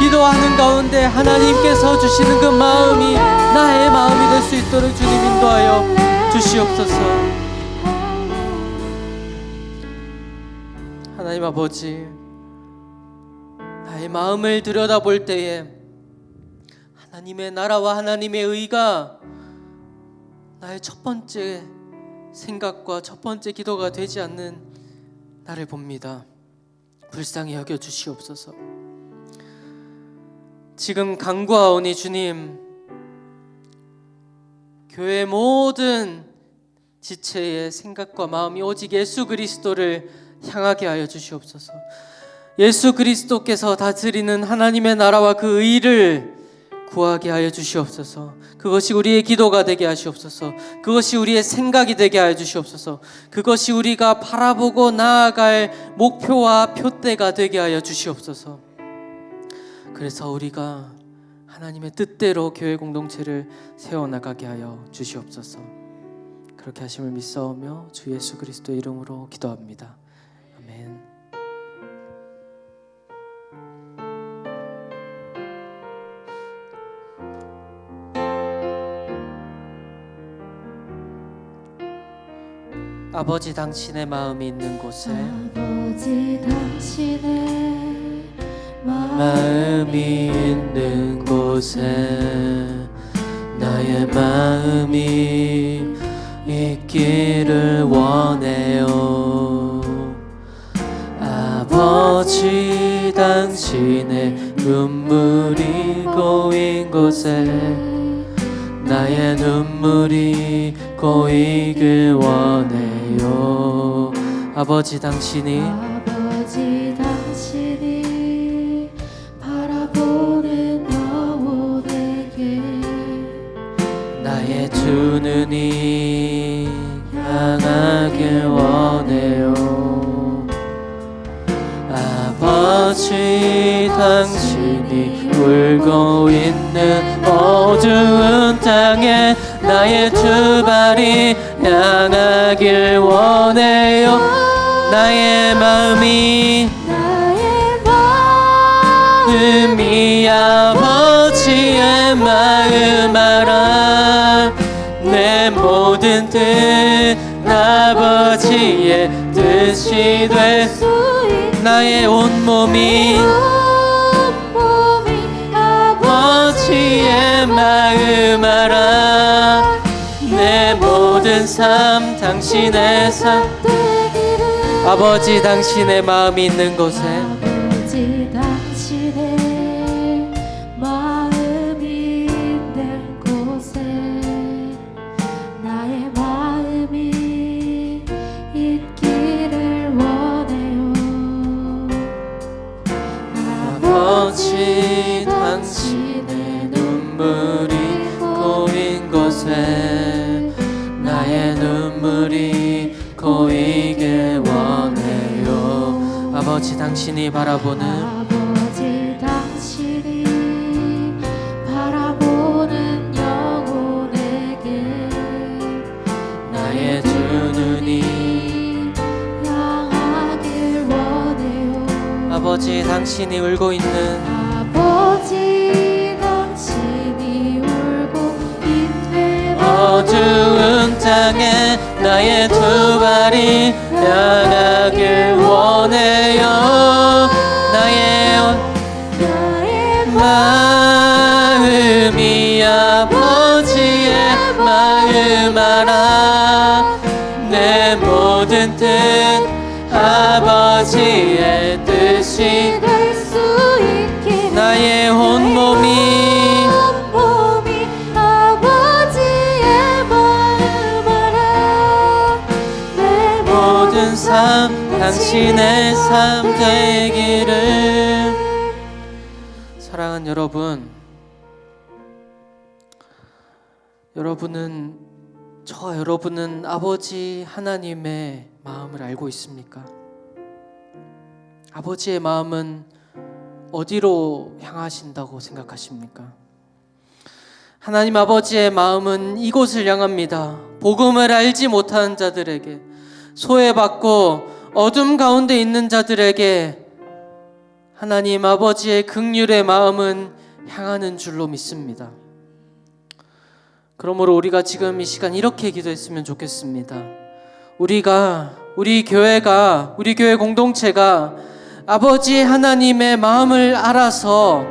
기도하는 가운데 하나님께서 주시는 그 마음이 나의 마음이 될 수 있도록 주님 인도하여 주시옵소서. 하나님 아버지, 나의 마음을 들여다볼 때에 하나님의 나라와 하나님의 의가 나의 첫 번째 생각과 첫 번째 기도가 되지 않는 나를 봅니다. 불쌍히 여겨 주시옵소서. 지금 간구하오니 주님, 교회 모든 지체의 생각과 마음이 오직 예수 그리스도를 향하게 하여 주시옵소서. 예수 그리스도께서 다스리는 하나님의 나라와 그 의를 구하게 하여 주시옵소서. 그것이 우리의 기도가 되게 하시옵소서. 그것이 우리의 생각이 되게 하여 주시옵소서. 그것이 우리가 바라보고 나아갈 목표와 표대가 되게 하여 주시옵소서. 그래서 우리가 하나님의 뜻대로 교회 공동체를 세워나가게 하여 주시옵소서. 그렇게 하심을 믿사오며 주 예수 그리스도의 이름으로 기도합니다. 아멘. 아버지, 당신의 마음이 있는 곳에, 아버지 당신의 마음이 있는 곳에 나의 마음이 있기를 원해. 아버지 당신의 눈물이 고인 곳에 나의 눈물이 고이길 원해요. 아버지 당신이 바라보는 영혼에게 나의 두 눈이 향하길 원해요. 아버지 당신이 울고 있는 어두운 땅에 나의 두 발이 향하길 원해요. 나의 마음이 아버지의 마음 알아. 내 모든 뜻 아버지의 뜻이 돼. 나의 온몸이 아버지의 마음 알아. 내 모든 삶 당신의 삶. 아버지 당신의 마음이 있는 곳에 아버지 당신의 마음이 있는 곳에 나의 마음이 있기를 원해요. 아버지 당신의 눈물이 고인 곳에 나의 눈물이 고이길 원해요. 아버지 당신이 바라보는 아버지 당신이 바라보는 영혼에게 나의 두 눈이 향하길 원해요. 아버지 당신이 울고 있는 아버지 당신이 울고 있는 어두운 땅에 나의 두 발이 향하길 원해요. 나의 마음이 아버지의 마음 알아. 내 모든 뜻 아버지의 뜻이 될 수 있게 나의 온몸이 아버지의 마음 알아. 내 모든 삶 당신의 삶 되기를. 사랑하는 여러분, 여러분은 아버지 하나님의 마음을 알고 있습니까? 아버지의 마음은 어디로 향하신다고 생각하십니까? 하나님 아버지의 마음은 이곳을 향합니다. 복음을 알지 못하는 자들에게, 소외받고 어둠 가운데 있는 자들에게 하나님 아버지의 긍휼의 마음은 향하는 줄로 믿습니다. 그러므로 우리가 지금 이 시간 이렇게 기도했으면 좋겠습니다. 우리 교회 공동체가 아버지 하나님의 마음을 알아서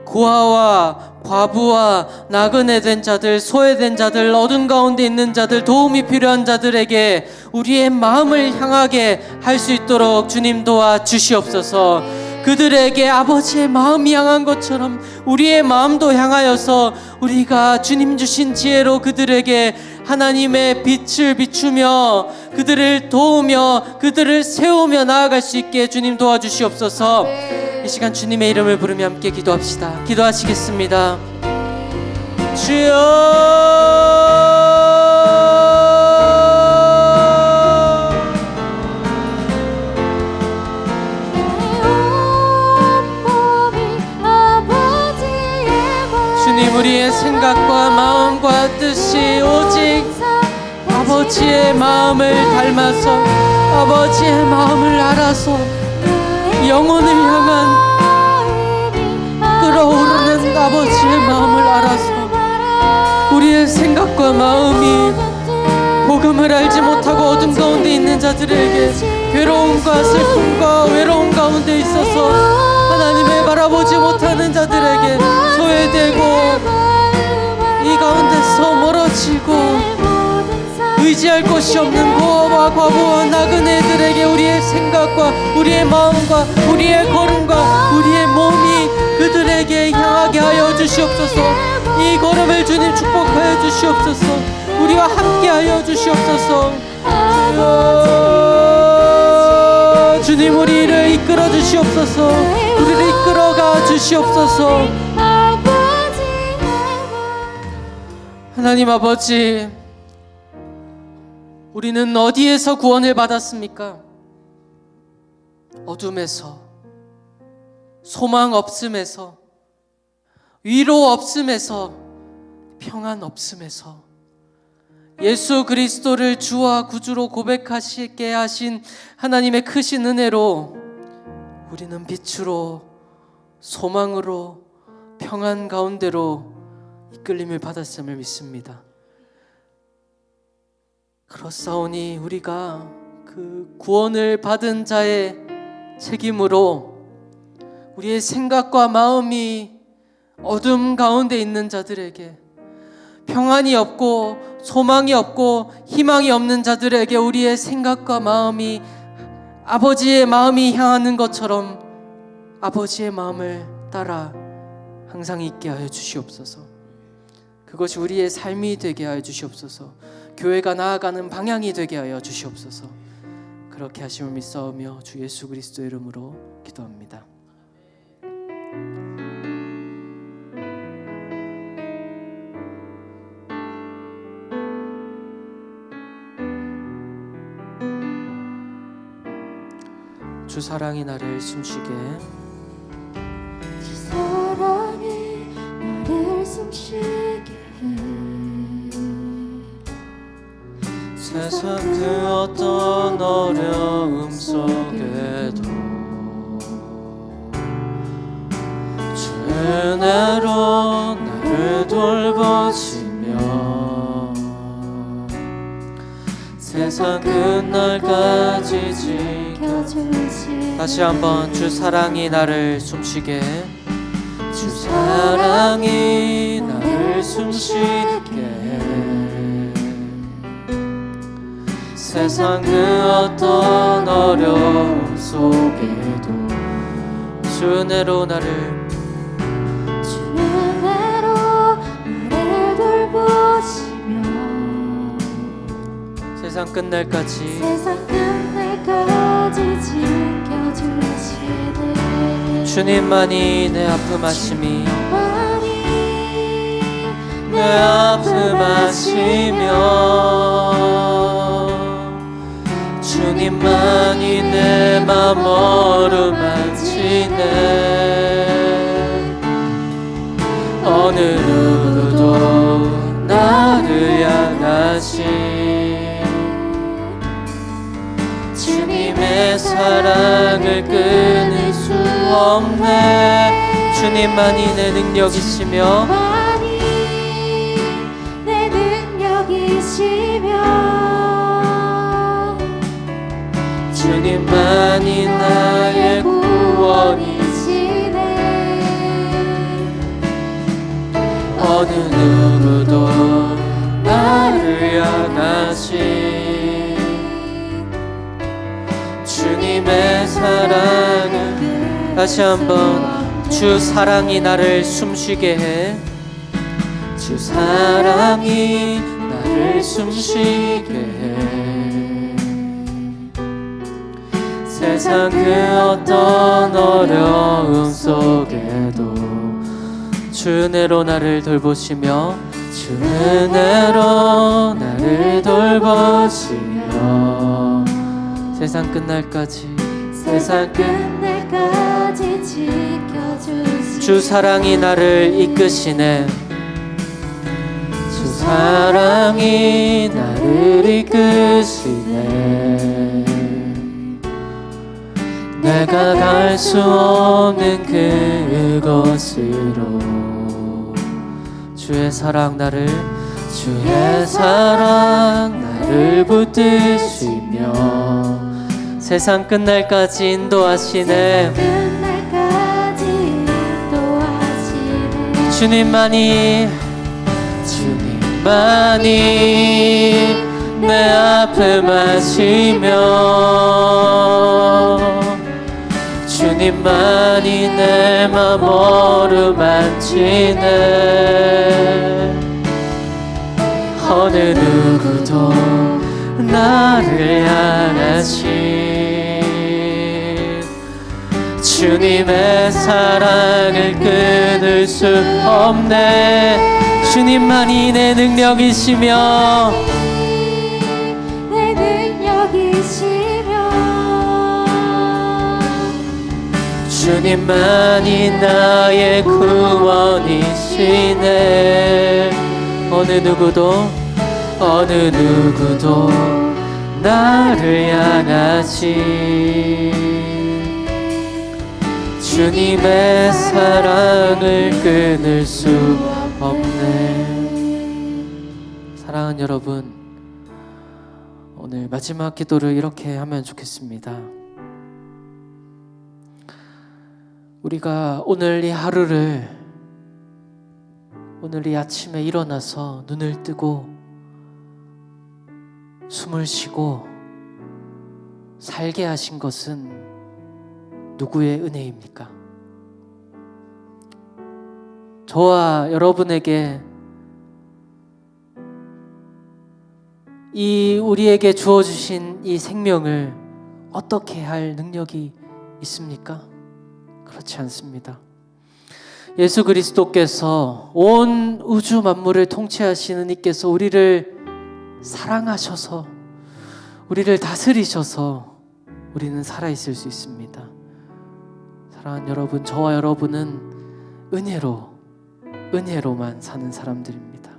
고아와 과부와 나그네 된 자들, 소외된 자들, 어둠 가운데 있는 자들, 도움이 필요한 자들에게 우리의 마음을 향하게 할 수 있도록 주님 도와 주시옵소서. 그들에게 아버지의 마음이 향한 것처럼 우리의 마음도 향하여서 우리가 주님 주신 지혜로 그들에게 하나님의 빛을 비추며 그들을 도우며 그들을 세우며 나아갈 수 있게 주님 도와주시옵소서. 이 시간 주님의 이름을 부르며 함께 기도합시다. 기도하시겠습니다. 주여, 주님, 우리의 생각과 마음과 뜻이 오직 아버지의 마음을 닮아서 아버지의 마음을 알아서 영혼을 향한 끓어오르는 아버지의 마음을 알아서 우리의 생각과 마음이 복음을 알지 못하고 어둠 가운데 있는 자들에게 괴로움과 슬픔과 외로움 가운데 있어서 하나님을 바라보지 못하는 자들에게 소외되고 이 가운데서 멀어지고 의지할 곳이 없는 고아와 과부와 나그네들에게 우리의 생각과 우리의 마음과 우리의 걸음과 우리의 몸이 그들에게 향하게 하여 주시옵소서. 이 걸음을 주님 축복하여 주시옵소서. 우리와 함께 하여 주시옵소서. 주님 우리를 이끌어 주시옵소서. 우리를 이끌어가 주시옵소서. 하나님 아버지, 우리는 어디에서 구원을 받았습니까? 어둠에서, 소망 없음에서, 위로 없음에서, 평안 없음에서 예수 그리스도를 주와 구주로 고백하시게 하신 하나님의 크신 은혜로 우리는 빛으로, 소망으로, 평안 가운데로 이끌림을 받았음을 믿습니다. 그렇사오니 우리가 그 구원을 받은 자의 책임으로 우리의 생각과 마음이 어둠 가운데 있는 자들에게, 평안이 없고 소망이 없고 희망이 없는 자들에게 우리의 생각과 마음이 아버지의 마음이 향하는 것처럼 아버지의 마음을 따라 항상 있게 하여 주시옵소서. 그것이 우리의 삶이 되게 하여 주시옵소서. 교회가 나아가는 방향이 되게 하여 주시옵소서. 그렇게 하심을 믿사오며 주 예수 그리스도의 이름으로 기도합니다. 주 사랑이 나를 숨쉬게, 주 사랑이 나를 숨쉬게 해. 세상 그 어떤 어려움 속에도 주 은혜로 나를 돌보시며 세상 끝날까지 지켜주시. 다시 한번 주 사랑이 나를 숨쉬게 해. 주 사랑이 나를 숨쉬게 해. 세상 그 어떤 어려움 속에도 주 은혜로 나를 돌보시며 세상 끝날까지 지켜주시네. 주님만이 내 아픔 하심이 내 아픔 하시며 주님만이 내 맘 어루만지네. 어느 누구도 나를 향하신 주님의 사랑을 끊을 수 없네. 주님만이 내 능력이시며 내 능력이시며 주님만이 나의 구원이시네. 어느 누구도 나를 향하신 주님의 사랑을 다시 한번 주 사랑이 나를 숨쉬게 해. 주 사랑이 나를 숨쉬게 해. 세상 그 어떤 어려움 속에도 주 은혜로 나를 돌보시며 주 은혜로 나를 돌보시며 세상 끝날까지 지켜주시. 주 사랑이 나를 이끄시네. 주 사랑이 나를 이끄시네. 내가 갈 수 없는 그곳으로 주의 사랑 나를 붙드시며 세상 끝날까지 인도하시네. 주님만이 내 앞을 마시며 주님만이 내 맘 어루만지네. 어느 누구도 나를 향하신 주님의 사랑을 끊을 수 없네. 주님만이 내 능력이시며 내 능력이시며 주님만이 나의 구원이시네. 어느 누구도 나를 향하신 주님의 사랑을 끊을 수 없네. 사랑하는 여러분, 오늘 마지막 기도를 이렇게 하면 좋겠습니다. 우리가 오늘 이 하루를, 오늘 이 아침에 일어나서 눈을 뜨고 숨을 쉬고 살게 하신 것은 누구의 은혜입니까? 저와 여러분에게 이 우리에게 주어주신 이 생명을 어떻게 할 능력이 있습니까? 그렇지 않습니다. 예수 그리스도께서 온 우주 만물을 통치하시는 이께서 우리를 사랑하셔서 우리를 다스리셔서 우리는 살아있을 수 있습니다. 사랑하는 여러분, 저와 여러분은 은혜로만 사는 사람들입니다.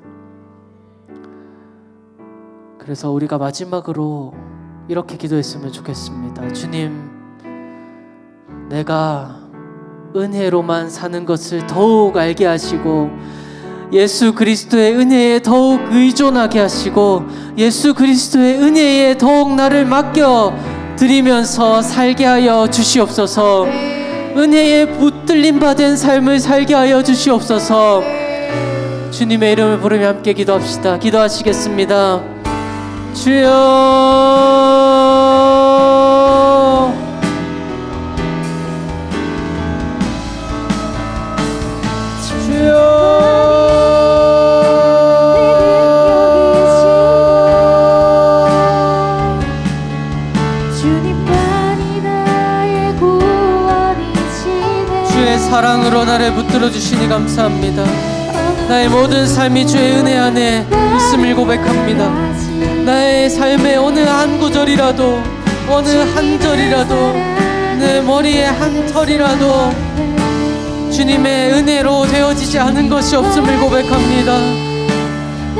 그래서 우리가 마지막으로 이렇게 기도했으면 좋겠습니다. 주님, 내가 은혜로만 사는 것을 더욱 알게 하시고 예수 그리스도의 은혜에 더욱 의존하게 하시고 예수 그리스도의 은혜에 더욱 나를 맡겨 드리면서 살게 하여 주시옵소서. 은혜에 붙들림 받은 삶을 살게 하여 주시옵소서. 주님의 이름을 부르며 함께 기도합시다. 기도하시겠습니다. 주여, 주여, 주의 사랑으로 나를 붙들어 주시니 감사합니다. 나의 모든 삶이 주의 은혜 안에 있음을 고백합니다. 나의 삶의 어느 한 구절이라도, 어느 한 절이라도, 내 머리의 한 털이라도 주님의 은혜로 되어지지 않은 것이 없음을 고백합니다.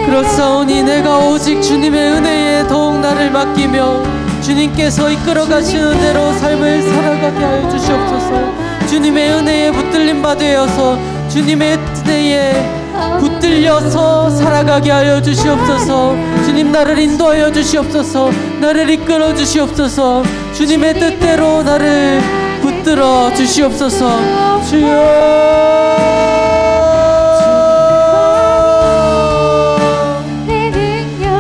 그렇사오니 내가 오직 주님의 은혜에 더욱 나를 맡기며 주님께서 이끌어 가시는 대로 삶을 살아가게 하여 주시옵소서. 주님의 은혜에 붙들림 받으어서 주님의 은혜에 붙들려서 살아가게 하여 주시옵소서. 주님, 나를 인도하여 주시옵소서. 나를 이끌어 주시옵소서. 주님의 뜻대로 나를 붙들어 주시옵소서. 주여,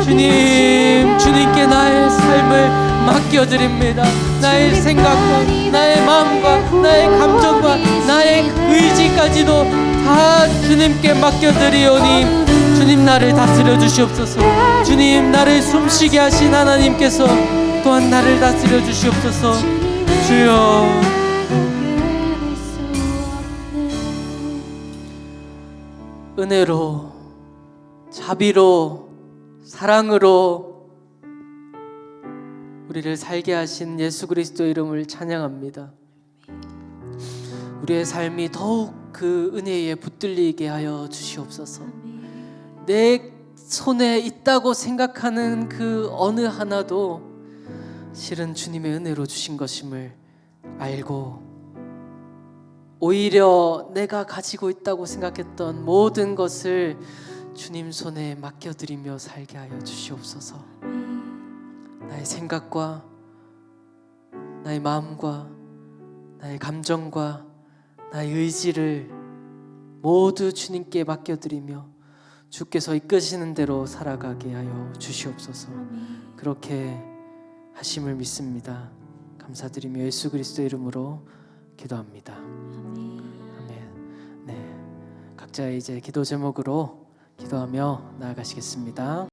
주님, 주님께 나의 삶을 맡겨드립니다. 나의 생각과 나의 마음과 나의 감정과 나의 의지까지도 다 주님께 맡겨드리오니 주님, 나를 다스려 주시옵소서. 주님, 나를 숨쉬게 하신 하나님께서 또한 나를 다스려 주시옵소서. 주여, 은혜로, 자비로, 사랑으로 우리를 살게 하신 예수 그리스도 이름을 찬양합니다. 우리의 삶이 더욱 그 은혜에 붙들리게 하여 주시옵소서. 내 손에 있다고 생각하는 그 어느 하나도 실은 주님의 은혜로 주신 것임을 알고 오히려 내가 가지고 있다고 생각했던 모든 것을 주님 손에 맡겨드리며 살게 하여 주시옵소서. 나의 생각과 나의 마음과 나의 감정과 나의 의지를 모두 주님께 맡겨드리며 주께서 이끄시는 대로 살아가게 하여 주시옵소서. 아멘. 그렇게 하심을 믿습니다. 감사드리며 예수 그리스도의 이름으로 기도합니다. 아멘. 아멘. 네, 각자 이제 기도 제목으로 기도하며 나아가시겠습니다.